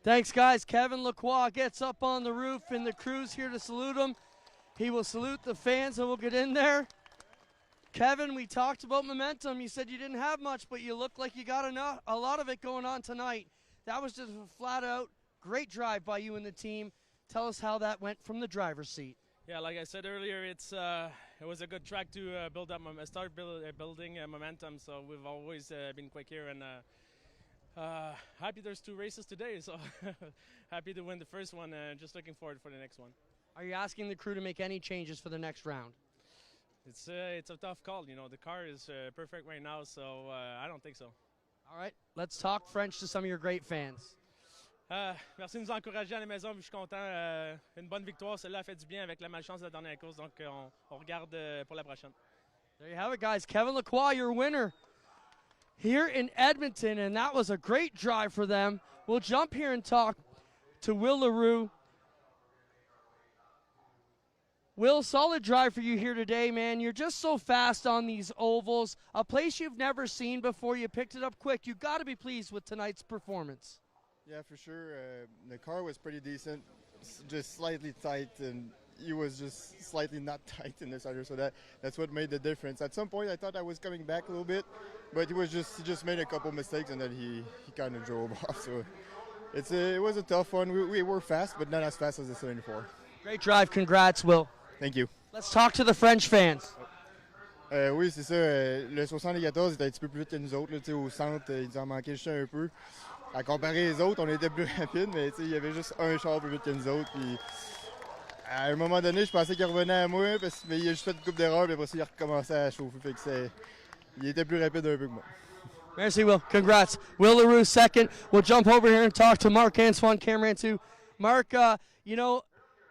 Thanks, guys. Kevin Lacroix gets up on the roof, and the crew's here to salute him. He will salute the fans, and we'll get in there. Kevin, we talked about momentum. You said you didn't have much, but you look like you got a lot of it going on tonight. That was just a flat-out great drive by you and the team. Tell us how that went from the driver's seat. Yeah, like I said earlier, it was a good track to start building momentum. So we've always been quick here, and happy there's 2 races today. So happy to win the first one, and just looking forward for the next one. Are you asking the crew to make any changes for the next round? It's a tough call. You know, the car is perfect right now, so I don't think so. All right, let's talk French to some of your great fans. Merci de nous encourager à la maison, je suis content. Une bonne victoire, celle-là a fait du bien avec la malchance de la dernière course, donc on regarde pour la prochaine. There you have it, guys. Kevin Lacroix, your winner here in Edmonton, and that was a great drive for them. We'll jump here and talk to Will LaRue. Will, solid drive for you here today, man. You're just so fast on these ovals. A place you've never seen before. You picked it up quick. You've got to be pleased with tonight's performance. Yeah, for sure. The car was pretty decent, just slightly tight, and he was just slightly not tight in the center, so that's what made the difference. At some point, I thought I was coming back a little bit, but he just made a couple mistakes and then he kind of drove off. So it was a tough one. We were fast, but not as fast as the 74. Great drive. Congrats, Will. Thank you. Let's talk to the French fans. Oui, c'est ça. Le 74 était un petit peu plus vite que nous autres. Là, au centre, il nous en manquait juste un peu. À comparer les autres, on était plus rapides, mais il y avait juste un char plus vite que nous autres. Puis, à un moment donné, je pensais qu'il revenait à moi, mais il a juste fait une coupe d'erreurs, puis après ça, il a recommencé à chauffer. Fait que il était plus rapide un peu que moi. Merci, Will. Congrats. Will LaRue second. We'll jump over here and talk to Marc-Antoine Cameron too. Mark, you know,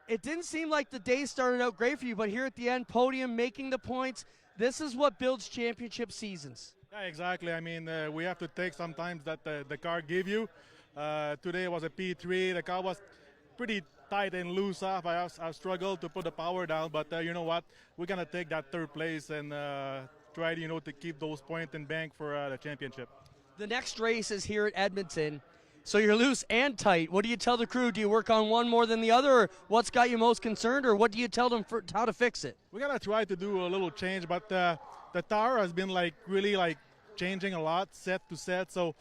it didn't seem like the day started out great for you, but here at the end, podium, making the points, this is what builds championship seasons. Yeah, exactly. I mean, we have to take sometimes that the car give you. Today was a P3. The car was pretty tight and loose off. I struggled to put the power down, but you know what? We're going to take that third place and try, to keep those points in bank for the championship. The next race is here at Edmonton, so you're loose and tight. What do you tell the crew? Do you work on one more than the other, or what's got you most concerned, or what do you tell them for how to fix it? We're going to try to do a little change, but the tower has been really changing a lot set to set, so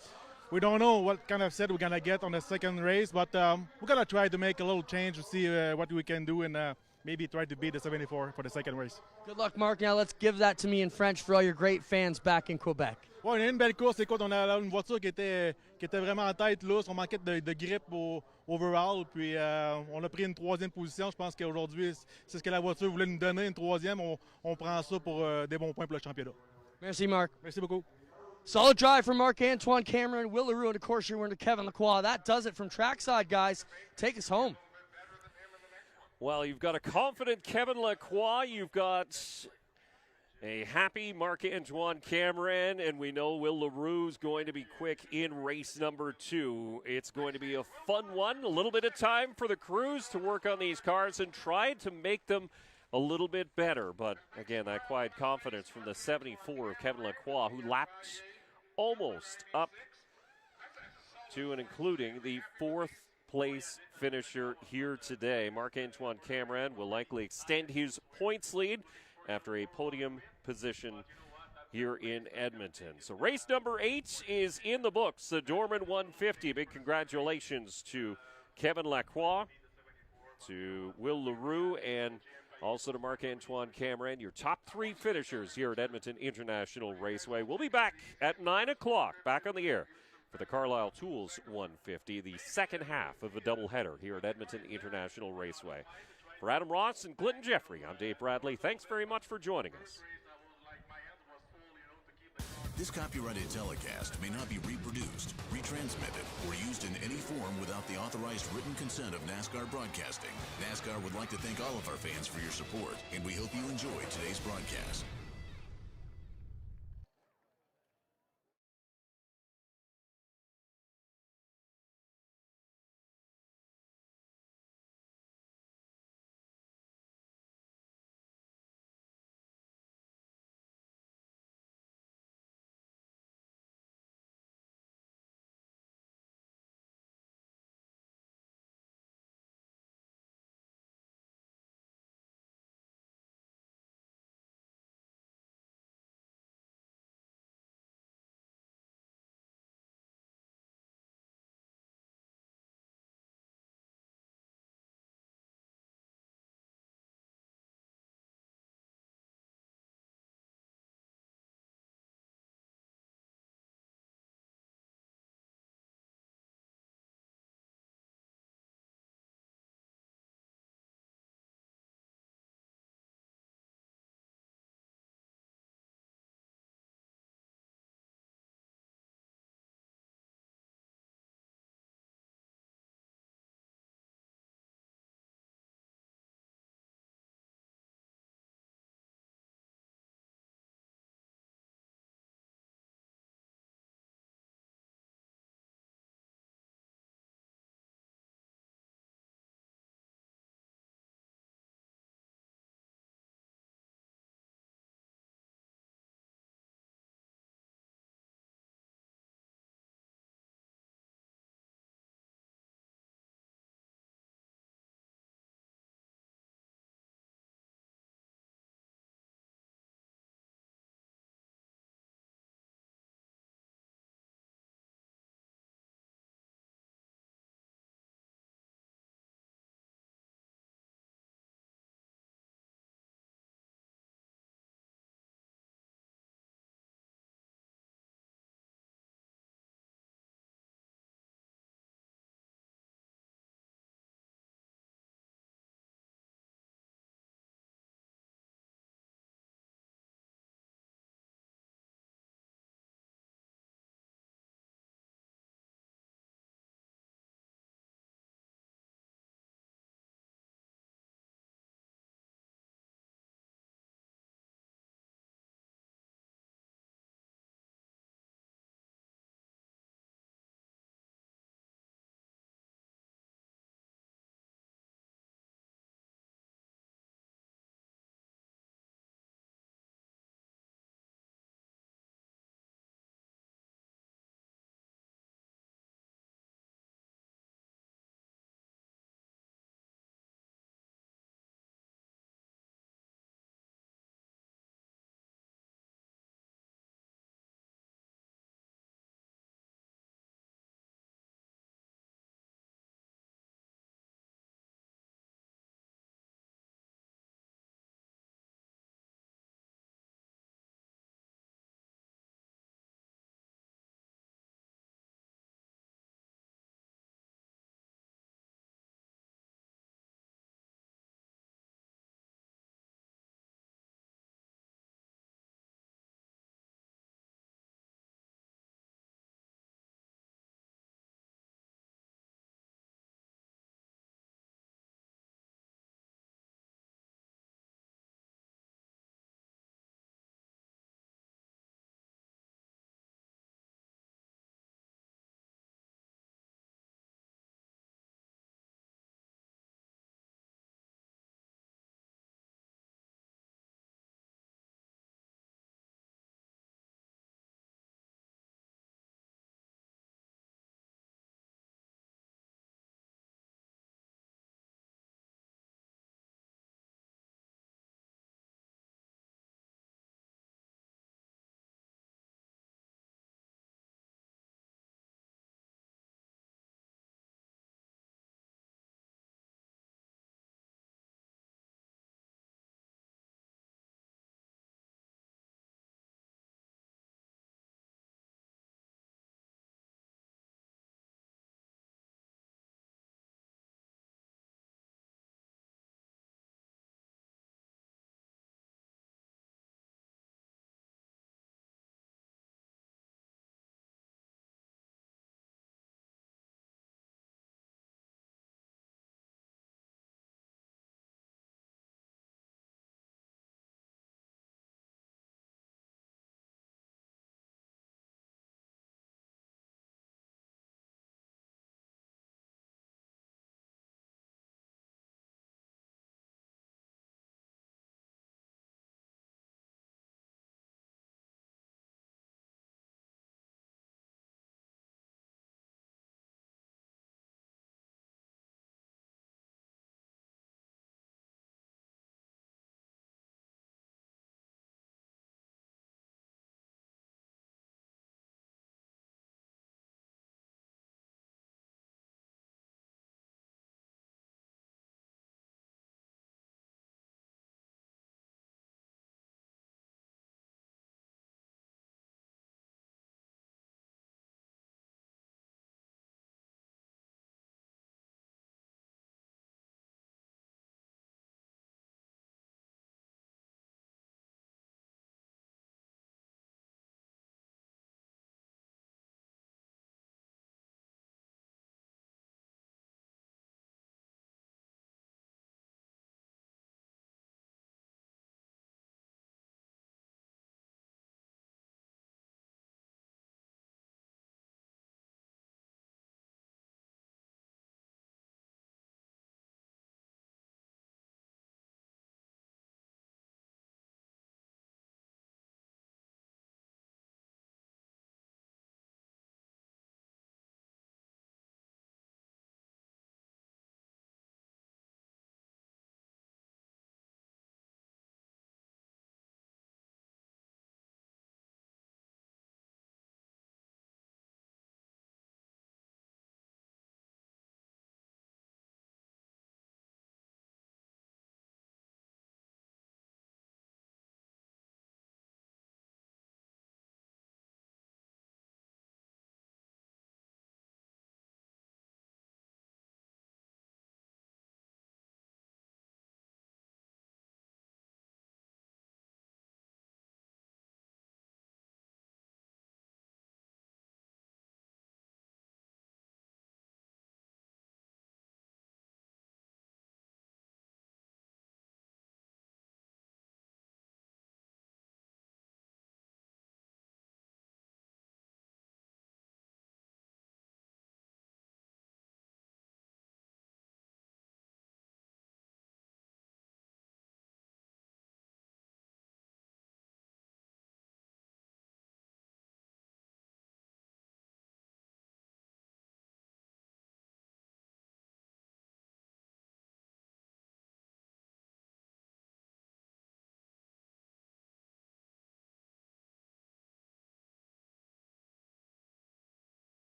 we don't know what kind of set we're going to get on the second race, but we're going to try to make a little change to see what we can do and maybe try to beat the 74 for the second race. Good luck, Mark. Now let's give that to me in French for all your great fans back in Quebec. Ouais, on a eu une belle course. Écoute, on a une voiture qui était vraiment en tête lousse. On manquait de grip au overall. Puis on a pris une troisième position. Je pense qu'aujourd'hui, c'est ce que la voiture voulait nous donner, une troisième. On prend ça pour des bons points pour le championnat. Merci, Mark. Merci beaucoup. Solid drive from Marc-Antoine Cameron, Will LaRue, and of course you're into Kevin Lacroix. That does it from trackside, guys. Take us home. Well, you've got a confident Kevin Lacroix. You've got a happy Marc-Antoine Cameron, and we know Will LaRue is going to be quick in race number 2. It's going to be a fun one. A little bit of time for the crews to work on these cars and try to make them a little bit better. But, again, that quiet confidence from the 74 of Kevin Lacroix, who lapped almost up to and including the 4th place finisher here today. Marc-Antoine Cameron will likely extend his points lead after a podium position here in Edmonton. So race number 8 is in the books, the Dorman 150. Big congratulations to Kevin Lacroix, to Will LaRue, and also to Marc-Antoine Cameron, your top 3 finishers here at Edmonton International Raceway. We'll be back at 9 o'clock, back on the air for the Carlisle Tools 150, the second half of a doubleheader here at Edmonton International Raceway. For Adam Ross and Clinton Jeffrey, I'm Dave Bradley. Thanks very much for joining us. This copyrighted telecast may not be reproduced, retransmitted, or used in any form without the authorized written consent of NASCAR Broadcasting. NASCAR would like to thank all of our fans for your support, and we hope you enjoyed today's broadcast.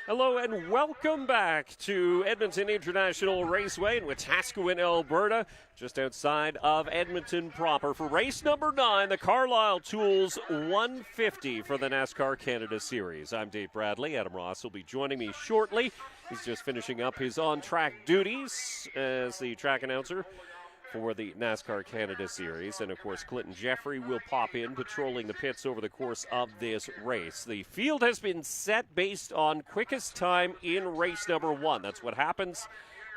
Hello and welcome back to Edmonton International Raceway in Wetaskiwin, Alberta, just outside of Edmonton proper for race number 9, the Carlisle Tools 150 for the NASCAR Canada Series. I'm Dave Bradley. Adam Ross will be joining me shortly. He's just finishing up his on-track duties as the track announcer for the NASCAR Canada Series. And, of course, Clinton Jeffrey will pop in, patrolling the pits over the course of this race. The field has been set based on quickest time in race number 1. That's what happens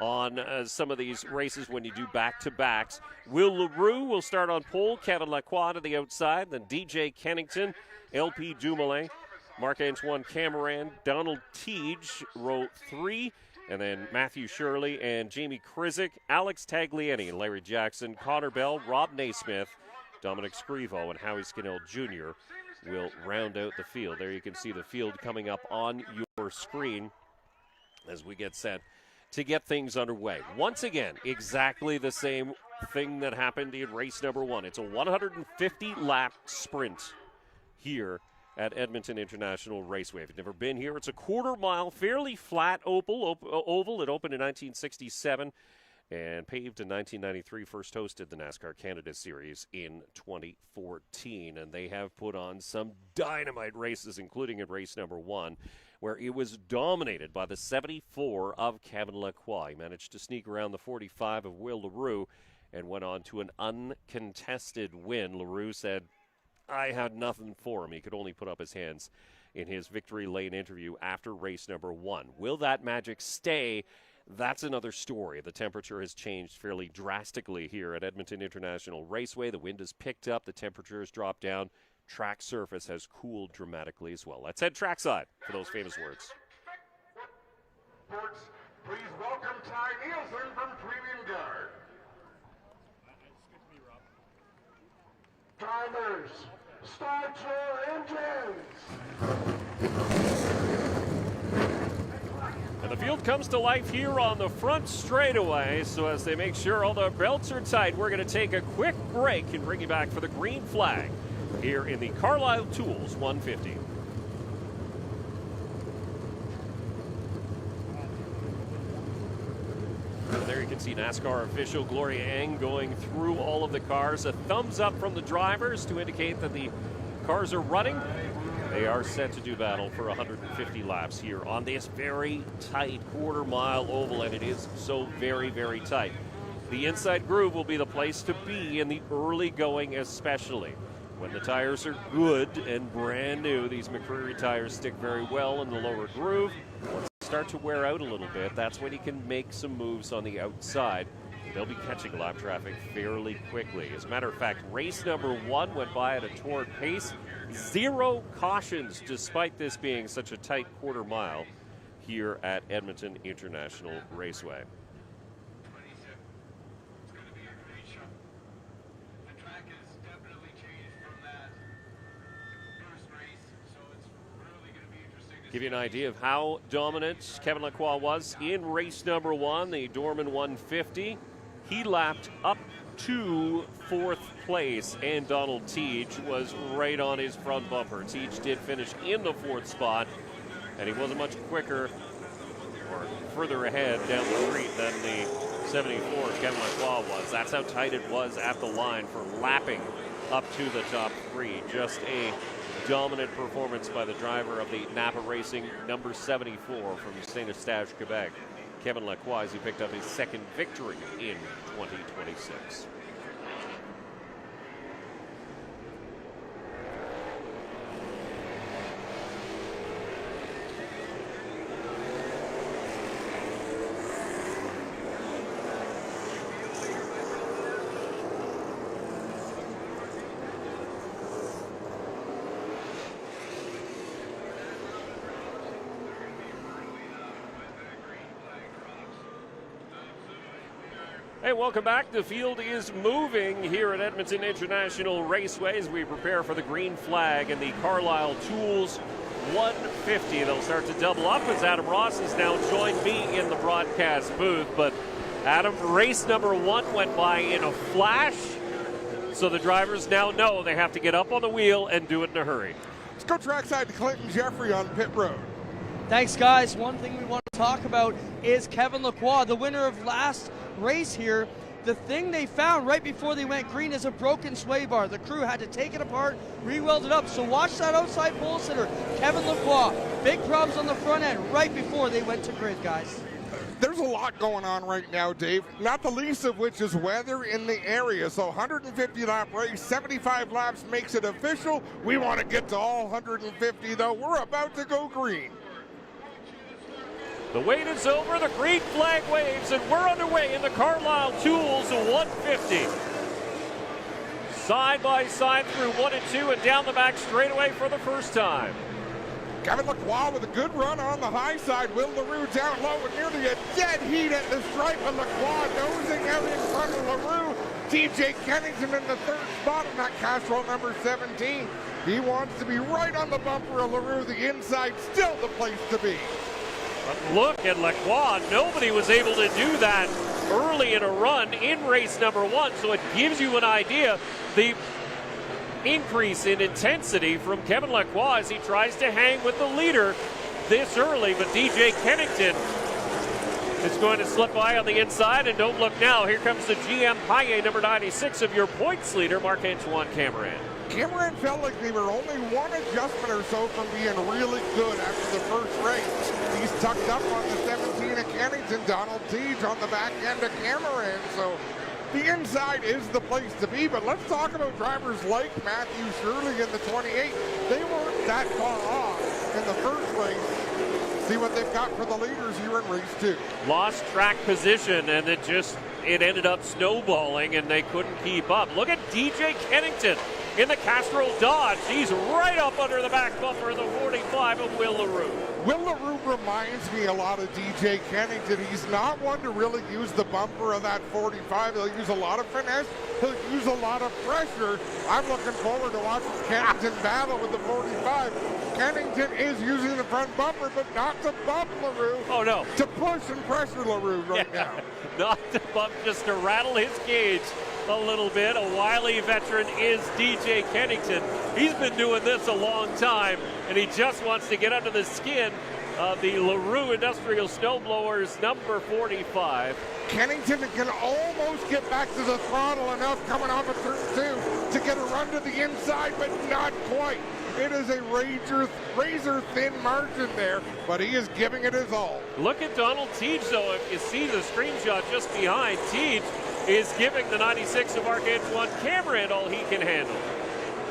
on some of these races when you do back-to-backs. Will LaRue will start on pole, Kevin Lacroix to the outside, then DJ Kennington, LP Dumoulin, Marc-Antoine Cameron, Donald Teege, row 3, and then Matthew Shirley and Jamie Krizik, Alex Tagliani, Larry Jackson, Connor Bell, Rob Naismith, Dominic Scrivo, and Howie Skinnell Jr. will round out the field. There you can see the field coming up on your screen as we get set to get things underway. Once again, exactly the same thing that happened in race number 1. It's a 150-lap sprint here at Edmonton International Raceway. If you've never been here, it's a quarter-mile, fairly flat oval. It opened in 1967 and paved in 1993. First hosted the NASCAR Canada Series in 2014. And they have put on some dynamite races, including in race number 1, where it was dominated by the 74 of Kevin Lacroix. He managed to sneak around the 45 of Will LaRue and went on to an uncontested win. LaRue said, I had nothing for him. He could only put up his hands in his victory lane interview after race number 1. Will that magic stay? That's another story. The temperature has changed fairly drastically here at Edmonton International Raceway. The wind has picked up. The temperature has dropped down. Track surface has cooled dramatically as well. Let's head trackside for those famous words. Please welcome Ty Nielsen from Premium Guard. Timers, start your engines. And the field comes to life here on the front straightaway. So as they make sure all the belts are tight, we're going to take a quick break and bring you back for the green flag here in the Carlisle Tools 150. There you can see NASCAR official Gloria Eng going through all of the cars. A thumbs up from the drivers to indicate that the cars are running. They are set to do battle for 150 laps here on this very tight quarter-mile oval, and it is so very, very tight. The inside groove will be the place to be in the early going especially. When the tires are good and brand new, these McCreary tires stick very well in the lower groove. Once they start to wear out a little bit, that's when you can make some moves on the outside. They'll be catching lap traffic fairly quickly. As a matter of fact, race number 1 went by at a torrid pace. 0 cautions, despite this being such a tight quarter mile here at Edmonton International Raceway. Give you an idea of how dominant Kevin Lacroix was in race number 1, the Dorman 150. He lapped up to 4th place, and Donald Teege was right on his front bumper. Teege did finish in the 4th spot, and he wasn't much quicker or further ahead down the street than the 74 Kevin Lacroix was. That's how tight it was at the line for lapping up to the top 3. Just a dominant performance by the driver of the Napa Racing number 74 from St. Eustache, Quebec, Kevin Lacroix, as he picked up his 2nd victory in 2026. Hey, welcome back. The field is moving here at Edmonton International Raceway as we prepare for the green flag and the Carlisle Tools 150. They'll start to double up as Adam Ross has now joined me in the broadcast booth. But Adam, race number 1 went by in a flash, so the drivers now know they have to get up on the wheel and do it in a hurry. Let's go trackside to Clinton Jeffrey on pit road. Thanks, guys. One thing we want to talk about is Kevin Lacroix, the winner of last race here. The thing they found right before they went green is a broken sway bar. The crew had to take it apart, re-weld it up. So watch that outside pole sitter, Kevin Lacroix. Big problems on the front end right before they went to grid, guys. There's a lot going on right now, Dave, not the least of which is weather in the area. So 150 lap race, 75 laps makes it official. We want to get to all 150, though. We're about to go green. The wait is over, the green flag waves, and we're underway in the Carlisle Tools 150. Side by side through 1 and 2 and down the back straightaway for the first time. Kevin Lacroix with a good run on the high side. Will LaRue down low and nearly a dead heat at the stripe, and Lacroix nosing out in front of LaRue. TJ Kennington in the third spot in that Castrol number 17. He wants to be right on the bumper of LaRue. The inside still the place to be. But look at Lacroix. Nobody was able to do that early in a run in race number 1, so it gives you an idea the increase in intensity from Kevin Lacroix as he tries to hang with the leader this early. But DJ Kennington is going to slip by on the inside, and don't look now. Here comes the GM Paye, number 96 of your points leader, Marc-Antoine Cameron. Cameron felt like they were only one adjustment or so from being really good after the first race. He's tucked up on the 17 of Kennington, Donald Teague on the back end of Cameron. So the inside is the place to be, but let's talk about drivers like Matthew Shirley in the 28. They weren't that far off in the first race. See what they've got for the leaders here in race 2. Lost track position, and it ended up snowballing, and they couldn't keep up. Look at DJ Kennington in the Castrol Dodge. He's right up under the back bumper of the 45 of Will LaRue. Will LaRue reminds me a lot of DJ Kennington. He's not one to really use the bumper of that 45. He'll use a lot of finesse. He'll use a lot of pressure. I'm looking forward to watching Kennington battle with the 45. Kennington is using the front bumper, but not to bump LaRue. Oh, no. To push and pressure LaRue right now. Not to bump, just to rattle his cage a little bit. A wily veteran is DJ Kennington. He's been doing this a long time, and he just wants to get under the skin of the LaRue Industrial Snowblowers number 45. Kennington can almost get back to the throttle enough coming off of turn 2 to get a run to the inside, but not quite. It is a razor thin margin there, but he is giving it his all. Look at Donald Teague, though. If you see the screenshot just behind, Teague is giving the 96 of Marc-Antoine Cameron all he can handle.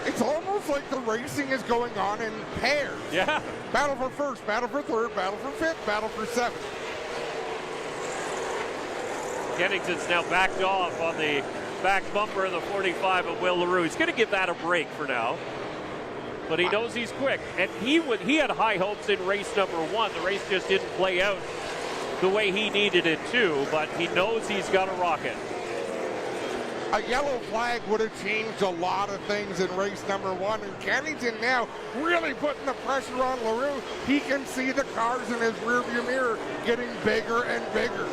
It's almost like the racing is going on in pairs. Yeah. Battle for first, battle for third, battle for fifth, battle for seventh. Kennington's now backed off on the back bumper of the 45 of Will LaRue. He's going to give that a break for now. But he knows he's quick. And he had high hopes in race number 1. The race just didn't play out the way he needed it to, but he knows he's got a rocket. A yellow flag would have changed a lot of things in race number 1. And Kennington now really putting the pressure on LaRue. He can see the cars in his rearview mirror getting bigger and bigger.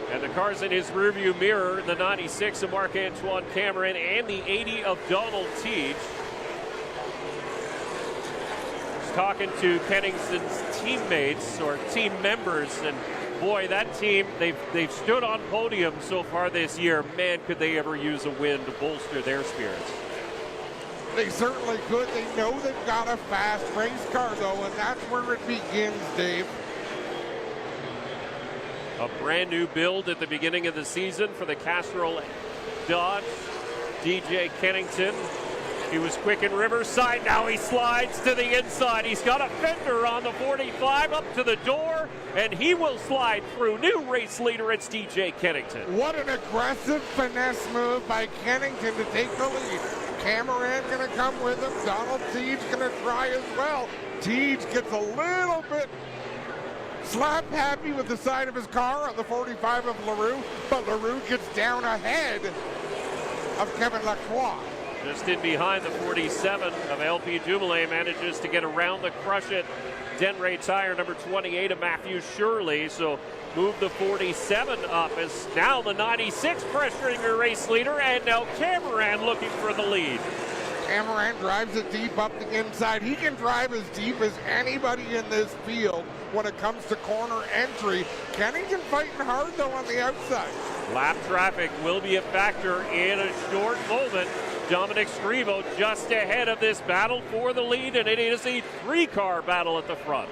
And the cars in his rearview mirror, the 96 of Marc-Antoine Cameron and the 80 of Donald Teague. He's talking to Kennington's teammates or team members, and boy, that team, they've stood on podiums so far this year. Man, could they ever use a win to bolster their spirits. They certainly could. They know they've got a fast race car, though, and that's where it begins, Dave. A brand new build at the beginning of the season for the Castrol Dodge. DJ Kennington. He was quick in Riverside. Now he slides to the inside. He's got a fender on the 45 up to the door, and he will slide through. New race leader, it's DJ Kennington. What an aggressive finesse move by Kennington to take the lead. Cameron going to come with him. Donald Teague going to try as well. Teague gets a little bit slap happy with the side of his car on the 45 of LaRue, but LaRue gets down ahead of Kevin Lacroix. Just in behind the 47 of LP Dumoulin, manages to get around the crush it. Denray tire number 28 of Matthew Shirley, so move the 47 up as now the 96 pressuring your race leader, and now Cameron looking for the lead. Cameron drives it deep up the inside. He can drive as deep as anybody in this field when it comes to corner entry. Kennington fighting hard, though, on the outside. Lap traffic will be a factor in a short moment. Dominic Scrivo just ahead of this battle for the lead, and it is a 3-car battle at the front.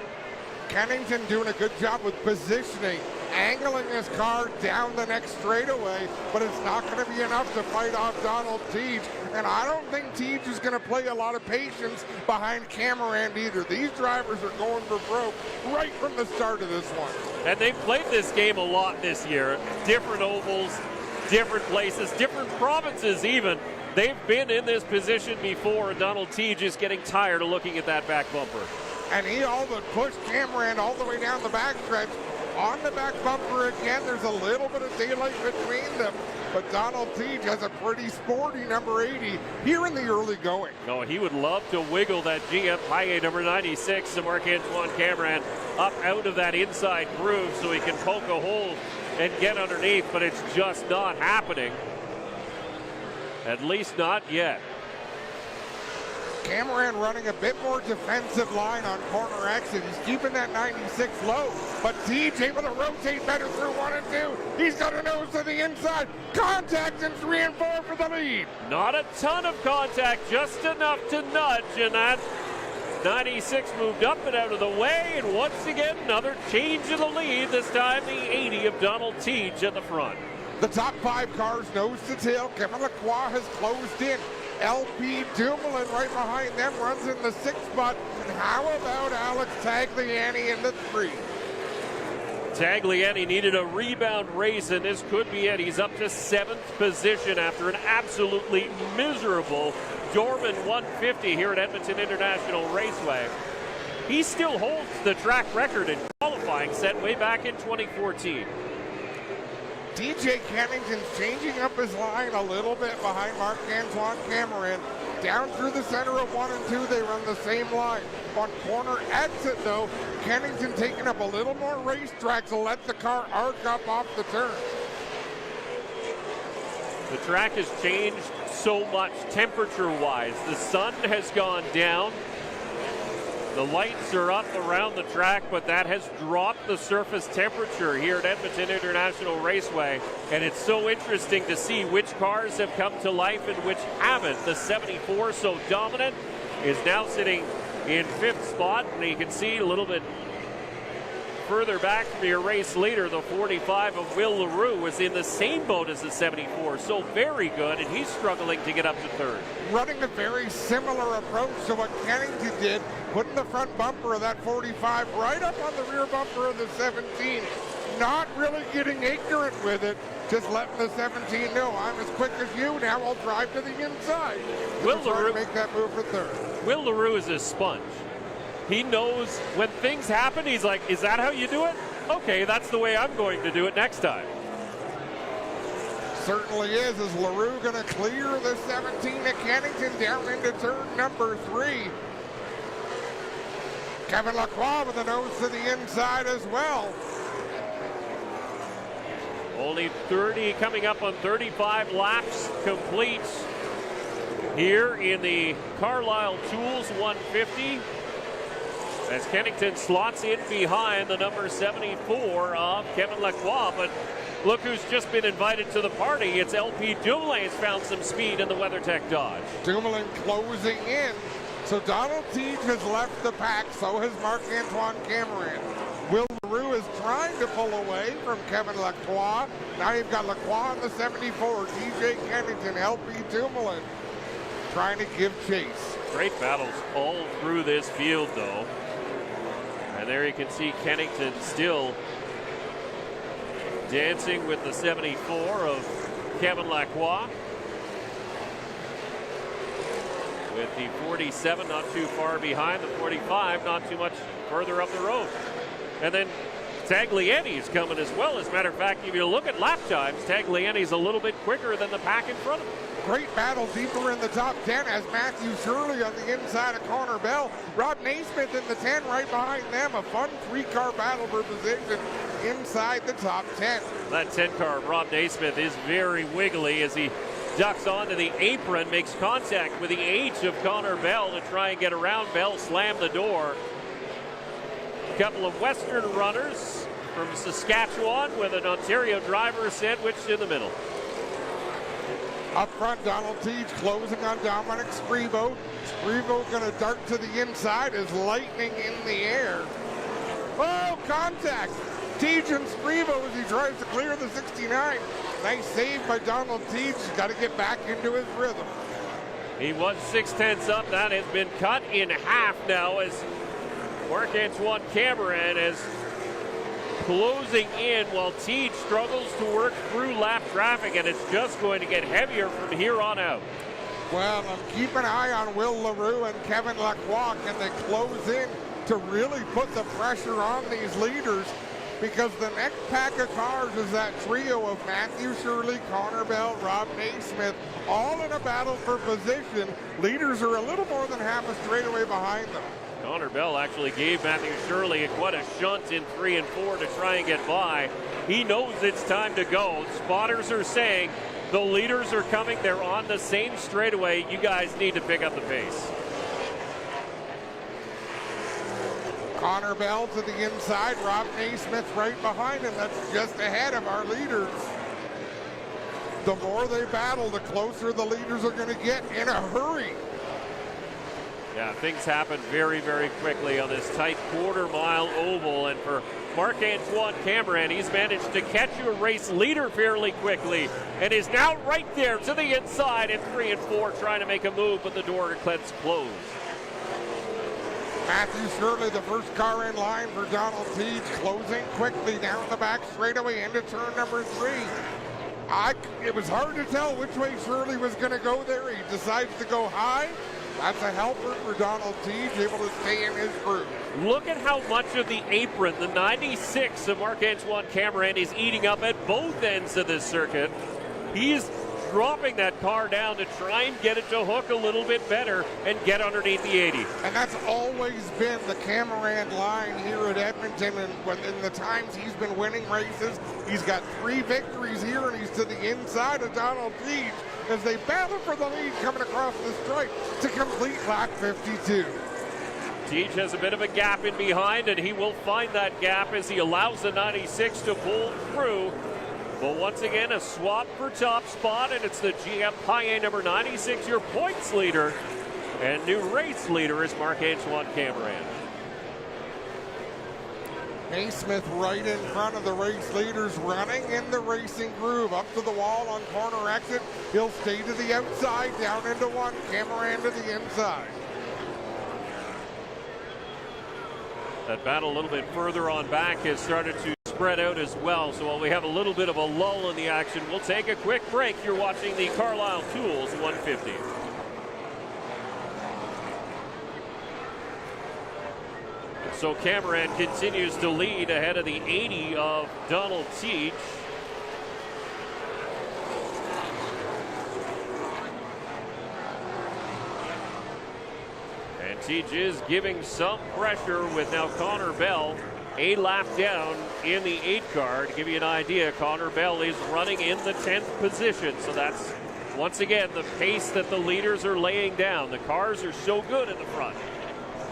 Kennington doing a good job with positioning, angling his car down the next straightaway, but it's not going to be enough to fight off Donald Teach. And I don't think Teach is going to play a lot of patience behind Cameron either. These drivers are going for broke right from the start of this one. And they've played this game a lot this year. Different ovals, different places, different provinces even. They've been in this position before, and Donald Teach is getting tired of looking at that back bumper. And he all but pushed Cameron all the way down the backstretch. On the back bumper again, there's a little bit of daylight between them. But Donald Teach has a pretty sporty number 80 here in the early going. No, he would love to wiggle that GM Paye number 96 to Marc-Antoine Cameron up out of that inside groove so he can poke a hole and get underneath, but it's just not happening. At least not yet. Cameron running a bit more defensive line on corner exit. He's keeping that 96 low, but Teach able to rotate better through 1 and 2. He's got a nose to the inside. Contact in 3 and 4 for the lead. Not a ton of contact, just enough to nudge, and that 96 moved up and out of the way, and once again, another change in the lead, this time the 80 of Donald Teach at the front. The top 5 cars nose to tail. Kevin Lacroix has closed in. LP Dumoulin right behind them runs in the 6th spot. And how about Alex Tagliani in the 3? Tagliani needed a rebound race, and this could be it. He's up to 7th position after an absolutely miserable Dorman 150 here at Edmonton International Raceway. He still holds the track record in qualifying set way back in 2014. DJ Kennington's changing up his line a little bit behind Marc-Antoine Cameron. Down through the center of 1 and 2, they run the same line. On corner exit, though, Kennington taking up a little more racetrack to let the car arc up off the turn. The track has changed so much temperature-wise. The sun has gone down. The lights are up around the track, but that has dropped the surface temperature here at Edmonton International Raceway. And it's so interesting to see which cars have come to life and which haven't. The 74, so dominant, is now sitting in 5th spot. And you can see a little bit further back from your race leader, the 45 of Will LaRue was in the same boat as the 74. So very good, and he's struggling to get up to 3rd. Running a very similar approach to what Kennington did, putting the front bumper of that 45 right up on the rear bumper of the 17. Not really getting ignorant with it, just letting the 17 know, I'm as quick as you, now I'll drive to the inside. Will LaRue make that move for 3rd. Will LaRue is a sponge. He knows when things happen, he's like, is that how you do it? Okay, that's the way I'm going to do it next time. Certainly is. Is LaRue going to clear the 17 at Kennington down into turn number 3? Kevin Lacroix with a nose to the inside as well. Only 30 coming up on 35 laps complete here in the Carlisle Tools 150. As Kennington slots in behind the number 74 of Kevin Lacroix. But look who's just been invited to the party. It's LP Dumoulin has found some speed in the WeatherTech Dodge. Dumoulin closing in. So Donald Teach has left the pack. So has Marc-Antoine Cameron. Will LaRue is trying to pull away from Kevin Lacroix. Now you've got Lacroix on the 74. DJ Kennington, LP Dumoulin trying to give chase. Great battles all through this field, though. And there you can see Kennington still dancing with the 74 of Kevin Lacroix. With the 47 not too far behind, the 45 not too much further up the road. And then Tagliani's coming as well. As a matter of fact, if you look at lap times, Tagliani's a little bit quicker than the pack in front of him. Great battle deeper in the top 10 as Matthew Shirley on the inside of Corner Bell. Rob Naismith in the 10 right behind them. A fun 3-car battle for position inside the top 10. That 10 car, Rob Naismith, is very wiggly as he ducks onto the apron, makes contact with the H of Connor Bell to try and get around. Bell slammed the door. A couple of Western runners from Saskatchewan with an Ontario driver sandwiched in the middle. Up front, Donald Teach closing on Dominic Scrivo. Scrivo going to dart to the inside as lightning in the air. Oh, contact. Teach and Scrivo as he tries to clear the 69. Nice save by Donald Teach. He's got to get back into his rhythm. He was 6/10 up. That has been cut in half now as Marc-Antoine Cameron is closing in while Teach struggles to work through lap traffic, and it's just going to get heavier from here on out. Well, keep an eye on Will LaRue and Kevin Lacroix. Can they close in to really put the pressure on these leaders? Because the next pack of cars is that trio of Matthew Shirley, Connor Bell, Rob Naismith, all in a battle for position. Leaders are a little more than half a straightaway behind them. Connor Bell actually gave Matthew Shirley quite a shunt in 3 and 4 to try and get by. He knows it's time to go. Spotters are saying the leaders are coming. They're on the same straightaway. You guys need to pick up the pace. Connor Bell to the inside. Rob Naismith right behind him. That's just ahead of our leaders. The more they battle, the closer the leaders are going to get in a hurry. Yeah, things happen very, very quickly on this tight quarter-mile oval. And for Marc-Antoine Cameron, he's managed to catch a race leader fairly quickly and is now right there to the inside in 3 and 4, trying to make a move, but the door gets closed. Matthew Shirley, the first car in line for Donald Teach, closing quickly down the back straightaway into turn number 3. It was hard to tell which way Shirley was going to go there. He decides to go high. That's a helper for Donald Teach, able to stay in his groove. Look at how much of the apron, the 96 of Marc-Antoine Cameron, is eating up at both ends of this circuit. He's dropping that car down to try and get it to hook a little bit better and get underneath the 80. And that's always been the Cameron line here at Edmonton, and in the times he's been winning races, he's got 3 victories here, and he's to the inside of Donald Teach as they battle for the lead coming across the stripe to complete lap 52. Teach has a bit of a gap in behind, and he will find that gap as he allows the 96 to pull through. But once again, a swap for top spot, and it's the GM High-A number 96, your points leader. And new race leader is Marc-Antoine Cameron. Naismith right in front of the race leaders, running in the racing groove. Up to the wall on corner exit. He'll stay to the outside, down into 1. Cameron to the inside. That battle a little bit further on back has started to spread out as well. So while we have a little bit of a lull in the action, we'll take a quick break. You're watching the Carlisle Tools 150. So Cameron continues to lead ahead of the 80 of Donald Teach. And Teach is giving some pressure with now Connor Bell a lap down in the 8 car. To give you an idea, Connor Bell is running in the 10th position. So that's, once again, the pace that the leaders are laying down. The cars are so good in the front.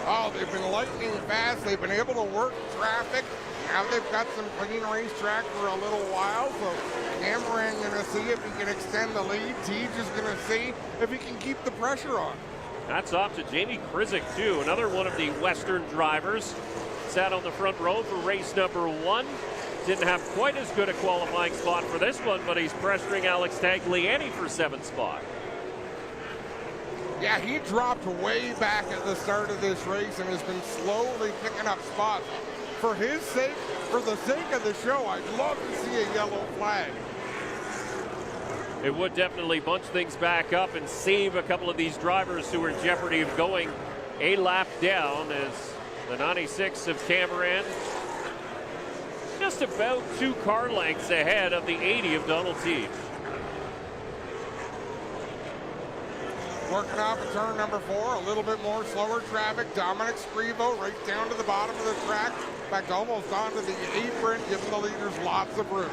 Oh, they've been lightning fast. They've been able to work traffic. Now they've got some clean racetrack for a little while. So Cameron going to see if he can extend the lead. Teach is going to see if he can keep the pressure on. That's off to Jamie Krizik, too. Another one of the Western drivers. Sat on the front row for race number 1. Didn't have quite as good a qualifying spot for this one, but he's pressuring Alex Tagliani for 7th spot. Yeah, he dropped way back at the start of this race and has been slowly picking up spots. For his sake, for the sake of the show, I'd love to see a yellow flag. It would definitely bunch things back up and save a couple of these drivers who are in jeopardy of going a lap down, as the 96 of Cameron just about 2 car lengths ahead of the 80 of Donald Teach. Working off of turn number 4, a little bit more slower traffic. Dominic Scrivo right down to the bottom of the track. In fact, almost onto the apron, giving the leaders lots of room.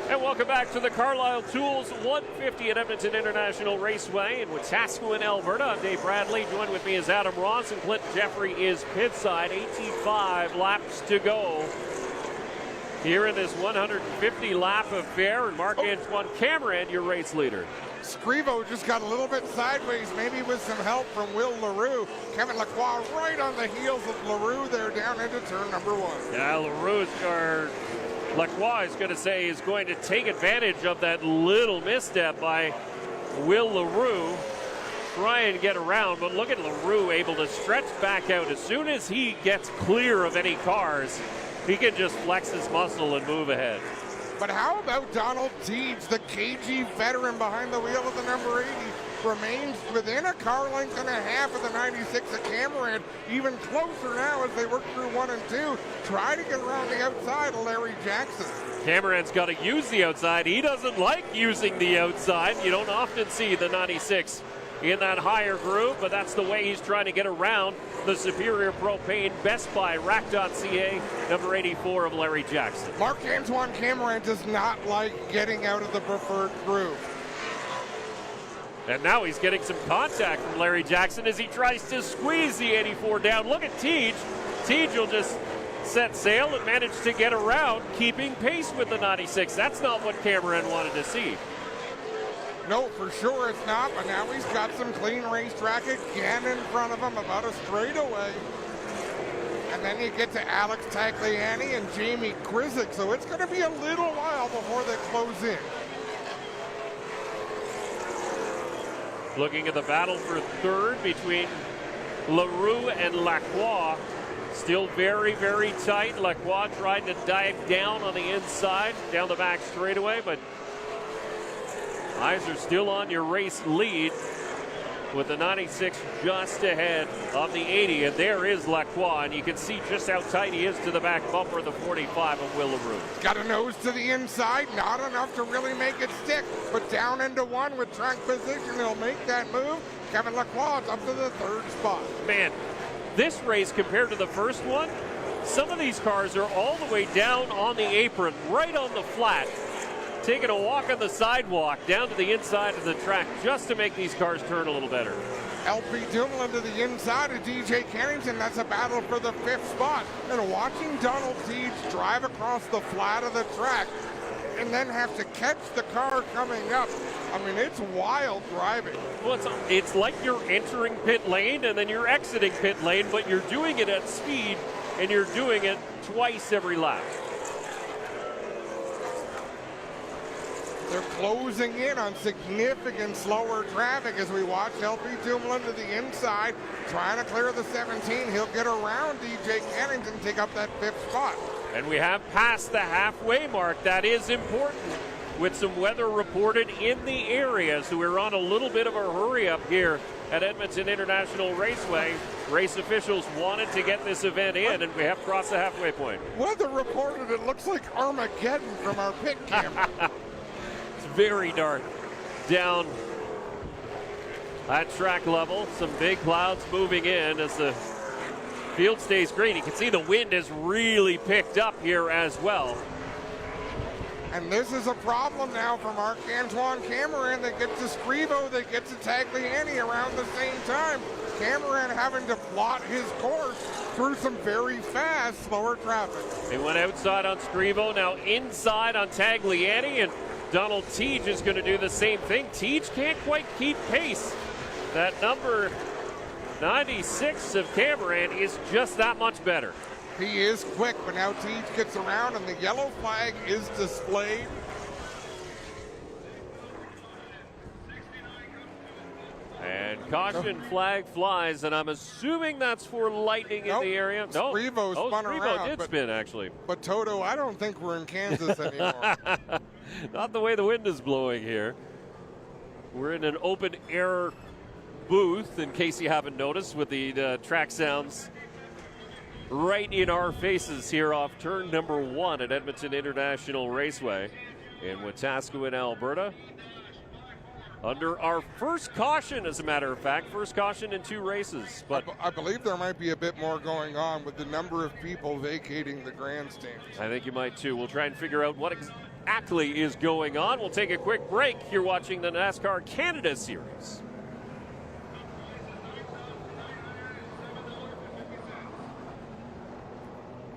And welcome back to the Carlisle Tools 150 at Edmonton International Raceway in Wetaskiwin, Alberta. I'm Dave Bradley. Joined with me is Adam Ross, and Clinton Jeffrey is pidside. 85 laps to go here in this 150 lap affair. And Marc-Antoine Cameron, your race leader. Scrivo just got a little bit sideways, maybe with some help from Will LaRue. Kevin Lacroix right on the heels of LaRue there down into turn number 1. Yeah, Lacroix is going to say is going to take advantage of that little misstep by Will LaRue. Try and get around, but look at LaRue able to stretch back out. As soon as he gets clear of any cars, he can just flex his muscle and move ahead. But how about Donald Teague, the KG veteran behind the wheel of the number 80, remains within a car length and a half of the 96 of Cameron, even closer now as they work through 1 and 2. Try to get around the outside of Larry Jackson. Cameron's got to use the outside. He doesn't like using the outside. You don't often see the 96 in that higher groove, but that's the way he's trying to get around the Superior Propane Best Buy Rack.ca number 84 of Larry Jackson. Marc-Antoine Cameron does not like getting out of the preferred groove. And now he's getting some contact from Larry Jackson as he tries to squeeze the 84 down. Look at Teague. Teague will just set sail and manage to get around, keeping pace with the 96. That's not what Cameron wanted to see. No, for sure it's not, but now he's got some clean racetrack again in front of him, about a straightaway. And then you get to Alex Tagliani and Jamie Krizik, so it's going to be a little while before they close in. Looking at the battle for third between LaRue and Lacroix. Still very, very tight. Lacroix tried to dive down on the inside, down the back straightaway, but eyes are still on your race lead with the 96 just ahead of the 80. And there is Lacroix, and you can see just how tight he is to the back bumper of the 45 of Will LaRue. Got a nose to the inside, not enough to really make it stick, but down into 1 with track position, he'll make that move. Kevin Lacroix up to the 3rd spot. Man, this race compared to the first one, some of these cars are all the way down on the apron, right on the flat, taking a walk on the sidewalk down to the inside of the track just to make these cars turn a little better. LP Dumoulin to the inside of DJ Kennington. That's a battle for the 5th spot. And watching Donald Teague drive across the flat of the track and then have to catch the car coming up. I mean, it's wild driving. Well, it's like you're entering pit lane and then you're exiting pit lane, but you're doing it at speed and you're doing it twice every lap. They're closing in on significant slower traffic as we watch LP Dumoulin to the inside, trying to clear the 17. He'll get around DJ Kennington, take up that 5th spot. And we have passed the halfway mark. That is important with some weather reported in the area. So we're on a little bit of a hurry up here at Edmonton International Raceway. Race officials wanted to get this event in, and we have crossed the halfway point. Weather reported it looks like Armageddon from our pit camera. It's very dark down at track level. Some big clouds moving in as the field stays green. You can see the wind has really picked up here as well. And this is a problem now for Marc-Antoine Cameron. They get to Scrivo, they get to Tagliani around the same time. Cameron having to plot his course through some very fast, slower traffic. They went outside on Scrivo, now inside on Tagliani, and Donald Teague is going to do the same thing. Teague can't quite keep pace. That number 96 of Cameron is just that much better. He is quick, but now Teague gets around and the yellow flag is displayed. And caution flag flies, and I'm assuming that's for lightning in the area. No, Scrivo spun around. Did spin, actually. But Toto, I don't think we're in Kansas anymore. Not the way the wind is blowing here. We're in an open air booth, in case you haven't noticed, with the track sounds right in our faces here off turn number 1 at Edmonton International Raceway in Wetaskiwin, Alberta. Under our first caution, as a matter of fact, first caution in 2 races. But I believe there might be a bit more going on with the number of people vacating the grandstand. I think you might too. We'll try and figure out what Ackley is going on. We'll take a quick break. You're watching the NASCAR Canada Series.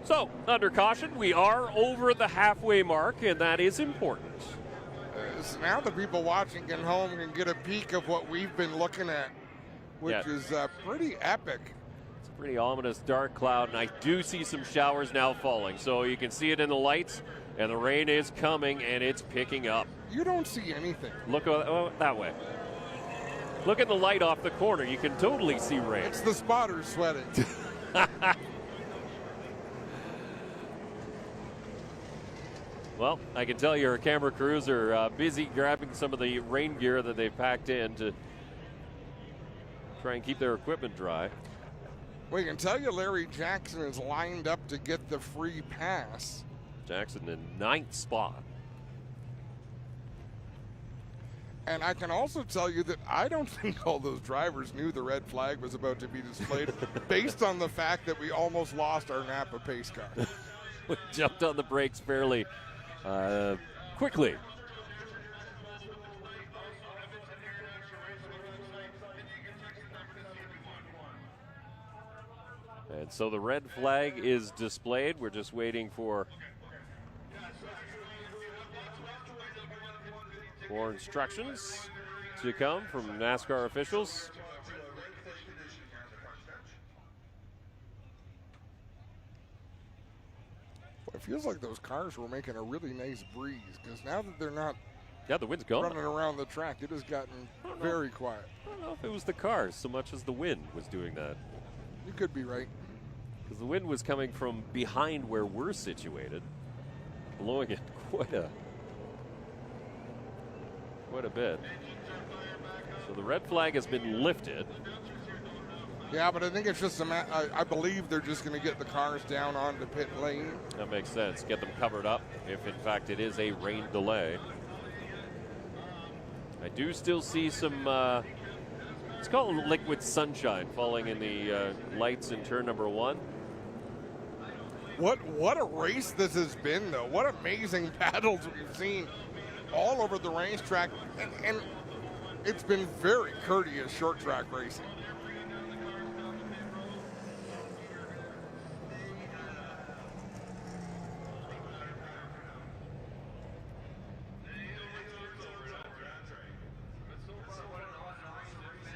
So, under caution, we are over the halfway mark, and that is important. So now the people watching at home can get a peek of what we've been looking at, which is pretty epic. It's a pretty ominous dark cloud, and I do see some showers now falling. So you can see it in the lights, and the rain is coming, and it's picking up. You don't see anything. Look that way. Look at the light off the corner. You can totally see rain. It's the spotters sweating. Well, I can tell your camera crews are busy grabbing some of the rain gear that they've packed in to try and keep their equipment dry. We can tell you Larry Jackson is lined up to get the free pass. Jackson in 9th spot. And I can also tell you that I don't think all those drivers knew the red flag was about to be displayed based on the fact that we almost lost our Napa pace car. We jumped on the brakes fairly quickly. And so the red flag is displayed. We're just waiting for more instructions to come from NASCAR officials. It feels like those cars were making a really nice breeze because now that they're not the wind's gone. running around the track, it has gotten very quiet. I don't know if it was the cars so much as the wind was doing that. You could be right. Because the wind was coming from behind where we're situated, blowing it quite a bit. So the red flag has been lifted. Yeah, but I think it's just I believe they're just going to get the cars down onto pit lane. That makes sense. Get them covered up if, in fact, it is a rain delay. I do still see some, it's called liquid sunshine falling in the lights in turn number 1. What a race this has been, though. What amazing battles we've seen all over the racetrack. And it's been very courteous short track racing.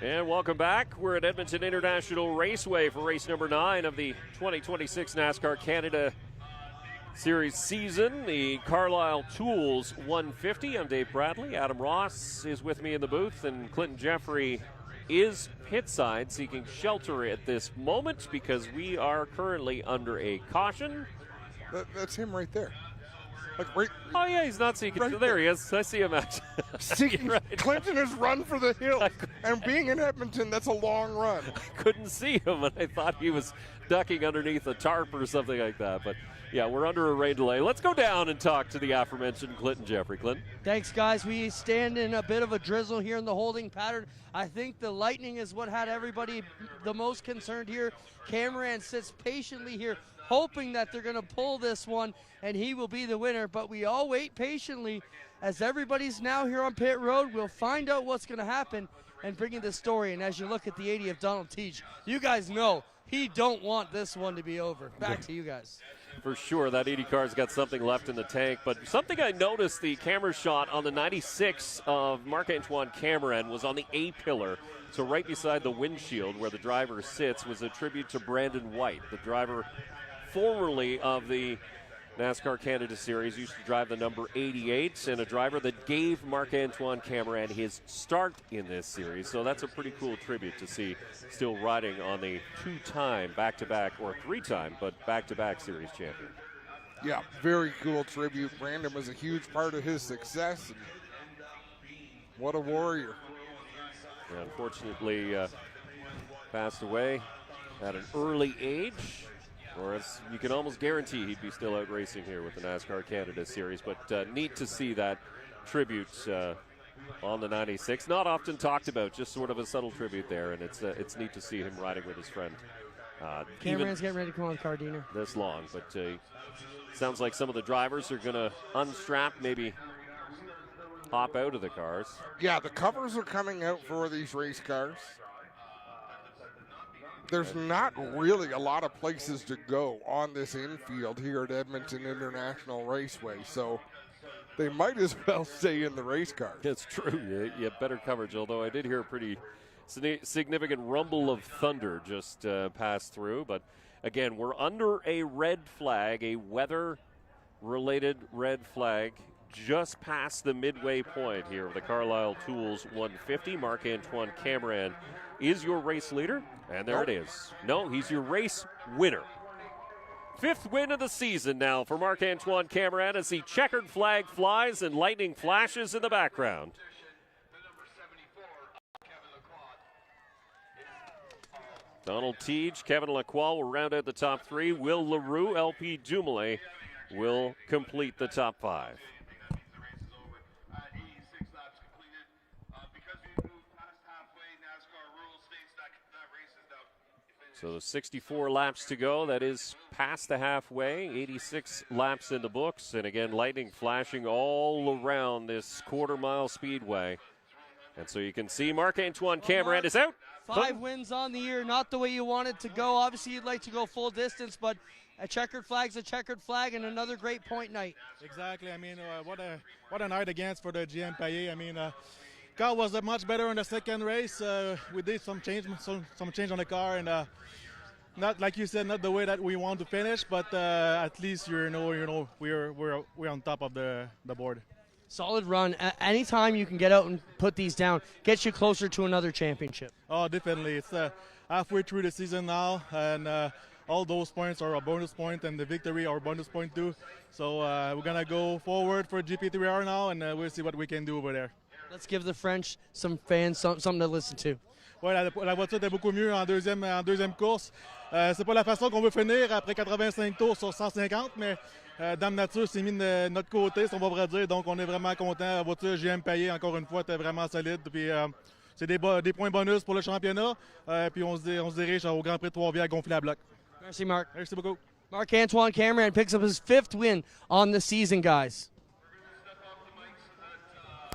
And welcome back. We're at Edmonton International Raceway for race number 9 of the 2026 NASCAR Canada Series season, the Carlisle Tools 150. I'm Dave Bradley. Adam Ross is with me in the booth, and Clinton Jeffrey is pitside seeking shelter at this moment because we are currently under a caution. That's him right there. Oh, yeah, he's not seeking. Right there he is. I see him out. Seeking, right. Clinton has run for the hills. And being in Edmonton, that's a long run. I couldn't see him, and I thought he was ducking underneath a tarp or something like that. But, yeah, we're under a rain delay. Let's go down and talk to the aforementioned Clinton Jeffrey. Clinton? Thanks, guys. We stand in a bit of a drizzle here in the holding pattern. I think the lightning is what had everybody the most concerned here. Cameron sits patiently here, hoping that they're going to pull this one and he will be the winner. But we all wait patiently as everybody's now here on pit road. We'll find out what's going to happen and bring you the story. And as you look at the 80 of Donald Teach, you guys know he don't want this one to be over. Back to you guys. For sure, that 80 car's got something left in the tank. But something I noticed, the camera shot on the 96 of Marc-Antoine Cameron was on the A-pillar. So right beside the windshield where the driver sits was a tribute to Brandon White, the driver formerly of the NASCAR Canada Series, used to drive the number 88, and a driver that gave Marc-Antoine Cameron his start in this series. So that's a pretty cool tribute to see still riding on the 2-time back-to-back, or 3-time, but back-to-back series champion. Yeah, very cool tribute. Brandon was a huge part of his success. And what a warrior. Yeah, unfortunately, passed away at an early age. Or as you can almost guarantee he'd be still out racing here with the NASCAR Canada Series. But neat to see that tribute on the 96. Not often talked about, just sort of a subtle tribute there. And it's neat to see him riding with his friend. Cameron's getting ready to come on the car, Diener. This long, but sounds like some of the drivers are going to unstrap, maybe hop out of the cars. Yeah, the covers are coming out for these race cars. There's not really a lot of places to go on this infield here at Edmonton International Raceway, so they might as well stay in the race car. It's true. You have better coverage, although I did hear a pretty significant rumble of thunder just pass through. But again, we're under a red flag, a weather-related red flag, just past the midway point here of the Carlisle Tools 150. Marc-Antoine Cameron is your race leader, and there it is. No, he's your race winner. 5th win of the season now for Marc-Antoine Cameron as the checkered flag flies and lightning flashes in the background. Donald Teague, Kevin Lacroix will round out the top 3. Will LaRue, LP Dumoulin will complete the top 5. So 64 laps to go. That is past the halfway. 86 laps in the books. And again, lightning flashing all around this quarter-mile speedway. And so you can see Marc-Antoine Cameron is out. 5 wins on the year, not the way you want it to go. Obviously, you'd like to go full distance, but a checkered flag's a checkered flag, and another great point night. Exactly. I mean, what a night against for the GM Payet. I mean, car was much better in the second race. We did some change on the car, and not like you said, not the way that we want to finish, but at least we're on top of the board. Solid run. Anytime you can get out and put these down, gets you closer to another championship. Oh, definitely. It's halfway through the season now, and all those points are a bonus point, and the victory are a bonus point too. So we're going to go forward for GP3R now, and we'll see what we can do over there. Let's give the French, some fans, something to listen to. Ouais, la voiture était beaucoup mieux en deuxième course. C'est pas la façon qu'on veut finir après 85 tours sur 150, mais Dame Nature s'est mis de notre côté, si on va vrai dire. Donc, on est vraiment content. La voiture GM Payet, encore une fois, était vraiment solide. Puis, c'est des points bonus pour le championnat. Puis, on se dirige au Grand Prix de Trois-Rivières à gonfler à bloc. Merci, Marc. Merci beaucoup. Marc-Antoine Cameron picks up his 5th win on the season, guys.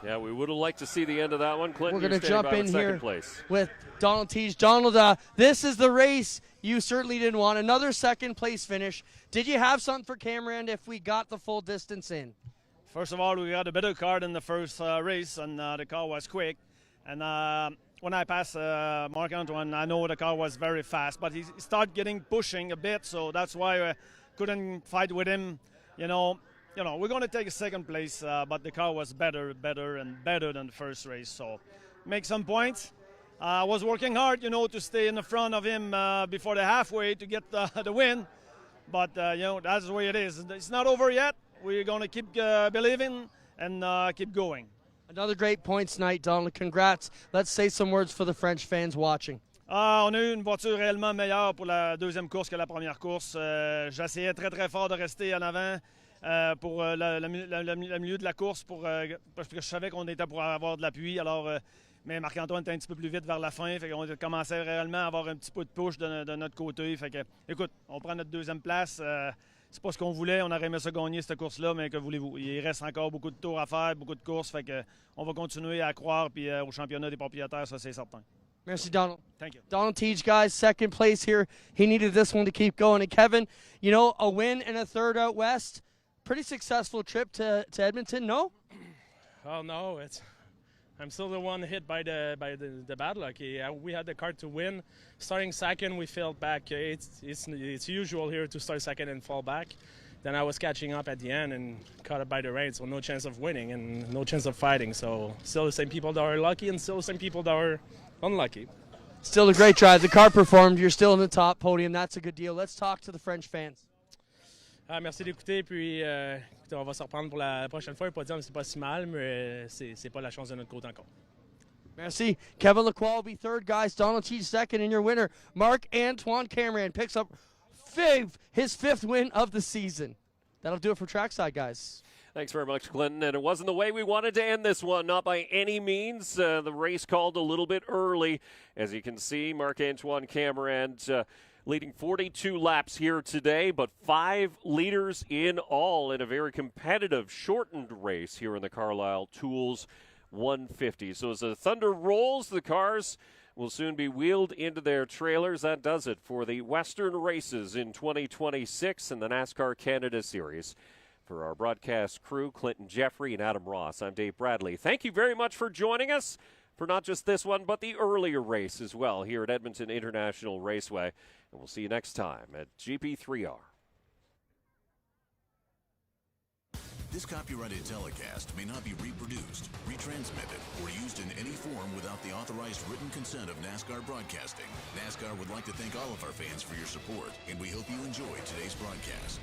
Yeah, we would have liked to see the end of that one. Clinton, we're going to jump in here place. with Donald Teague. Donald, this is the race you certainly didn't want. Another 2nd place finish. Did you have something for Cameron if we got the full distance in? First of all, we got a better car than the first race, and the car was quick. And when I passed Marc-Antoine, I know the car was very fast, but he started pushing a bit, so that's why I couldn't fight with him. You know, we're going to take a 2nd place, but the car was better than the first race. So make some points. I was working hard, to stay in the front of him before the halfway to get the win. But, that's the way it is. It's not over yet. We're going to keep believing and keep going. Another great points night, Donald. Congrats. Let's say some words for the French fans watching. On a eu une voiture réellement meilleure pour la deuxième course que la première course. J'essayais très, très fort de rester en avant. Pour le milieu de la course parce que je savais qu'on était pour avoir de l'appui. Alors, mais Marc-Antoine était un petit peu plus vite vers la fin. Fait qu'on commençait réellement à avoir un petit peu de push de notre côté. Fait que, écoute, on prend notre 2e place. C'est pas ce qu'on voulait. On aurait aimé ça gagner cette course-là, mais que voulez-vous? Il reste encore beaucoup de tours à faire, beaucoup de courses. Fait que on va continuer à croire puis au championnat des propriétaires, ça c'est certain. Merci, Donald. Thank you. Donald Teague, guys, 2nd place here. He needed this one to keep going. And Kevin, a win and a 3rd out west. Pretty successful trip to Edmonton, no? Oh no, I'm still the one hit by the bad luck. We had the car to win. Starting 2nd, we fell back. It's usual here to start 2nd and fall back. Then I was catching up at the end and caught up by the rain, so no chance of winning and no chance of fighting. So still the same people that are lucky and still the same people that are unlucky. Still a great drive. The car performed. You're still in the top podium. That's a good deal. Let's talk to the French fans. Merci d'écouter, puis on va se reprendre pour la prochaine fois. Le podium, c'est pas si mal, mais c'est pas la chance de notre côté encore. Merci. Kevin Lacroix will be 3rd, guys. Donald Teague 2nd, and your winner, Marc-Antoine Cameron, picks up his 5th win of the season. That'll do it for Trackside, guys. Thanks very much, Clinton. And it wasn't the way we wanted to end this one, not by any means. The race called a little bit early. As you can see, Marc-Antoine Cameron leading 42 laps here today, but 5 leaders in all in a very competitive, shortened race here in the Carlisle Tools 150. So as the thunder rolls, the cars will soon be wheeled into their trailers. That does it for the Western races in 2026 and the NASCAR Canada Series. For our broadcast crew, Clinton Jeffrey and Adam Ross, I'm Dave Bradley. Thank you very much for joining us for not just this one, but the earlier race as well here at Edmonton International Raceway. And we'll see you next time at GP3R. This copyrighted telecast may not be reproduced, retransmitted, or used in any form without the authorized written consent of NASCAR Broadcasting. NASCAR would like to thank all of our fans for your support, and we hope you enjoyed today's broadcast.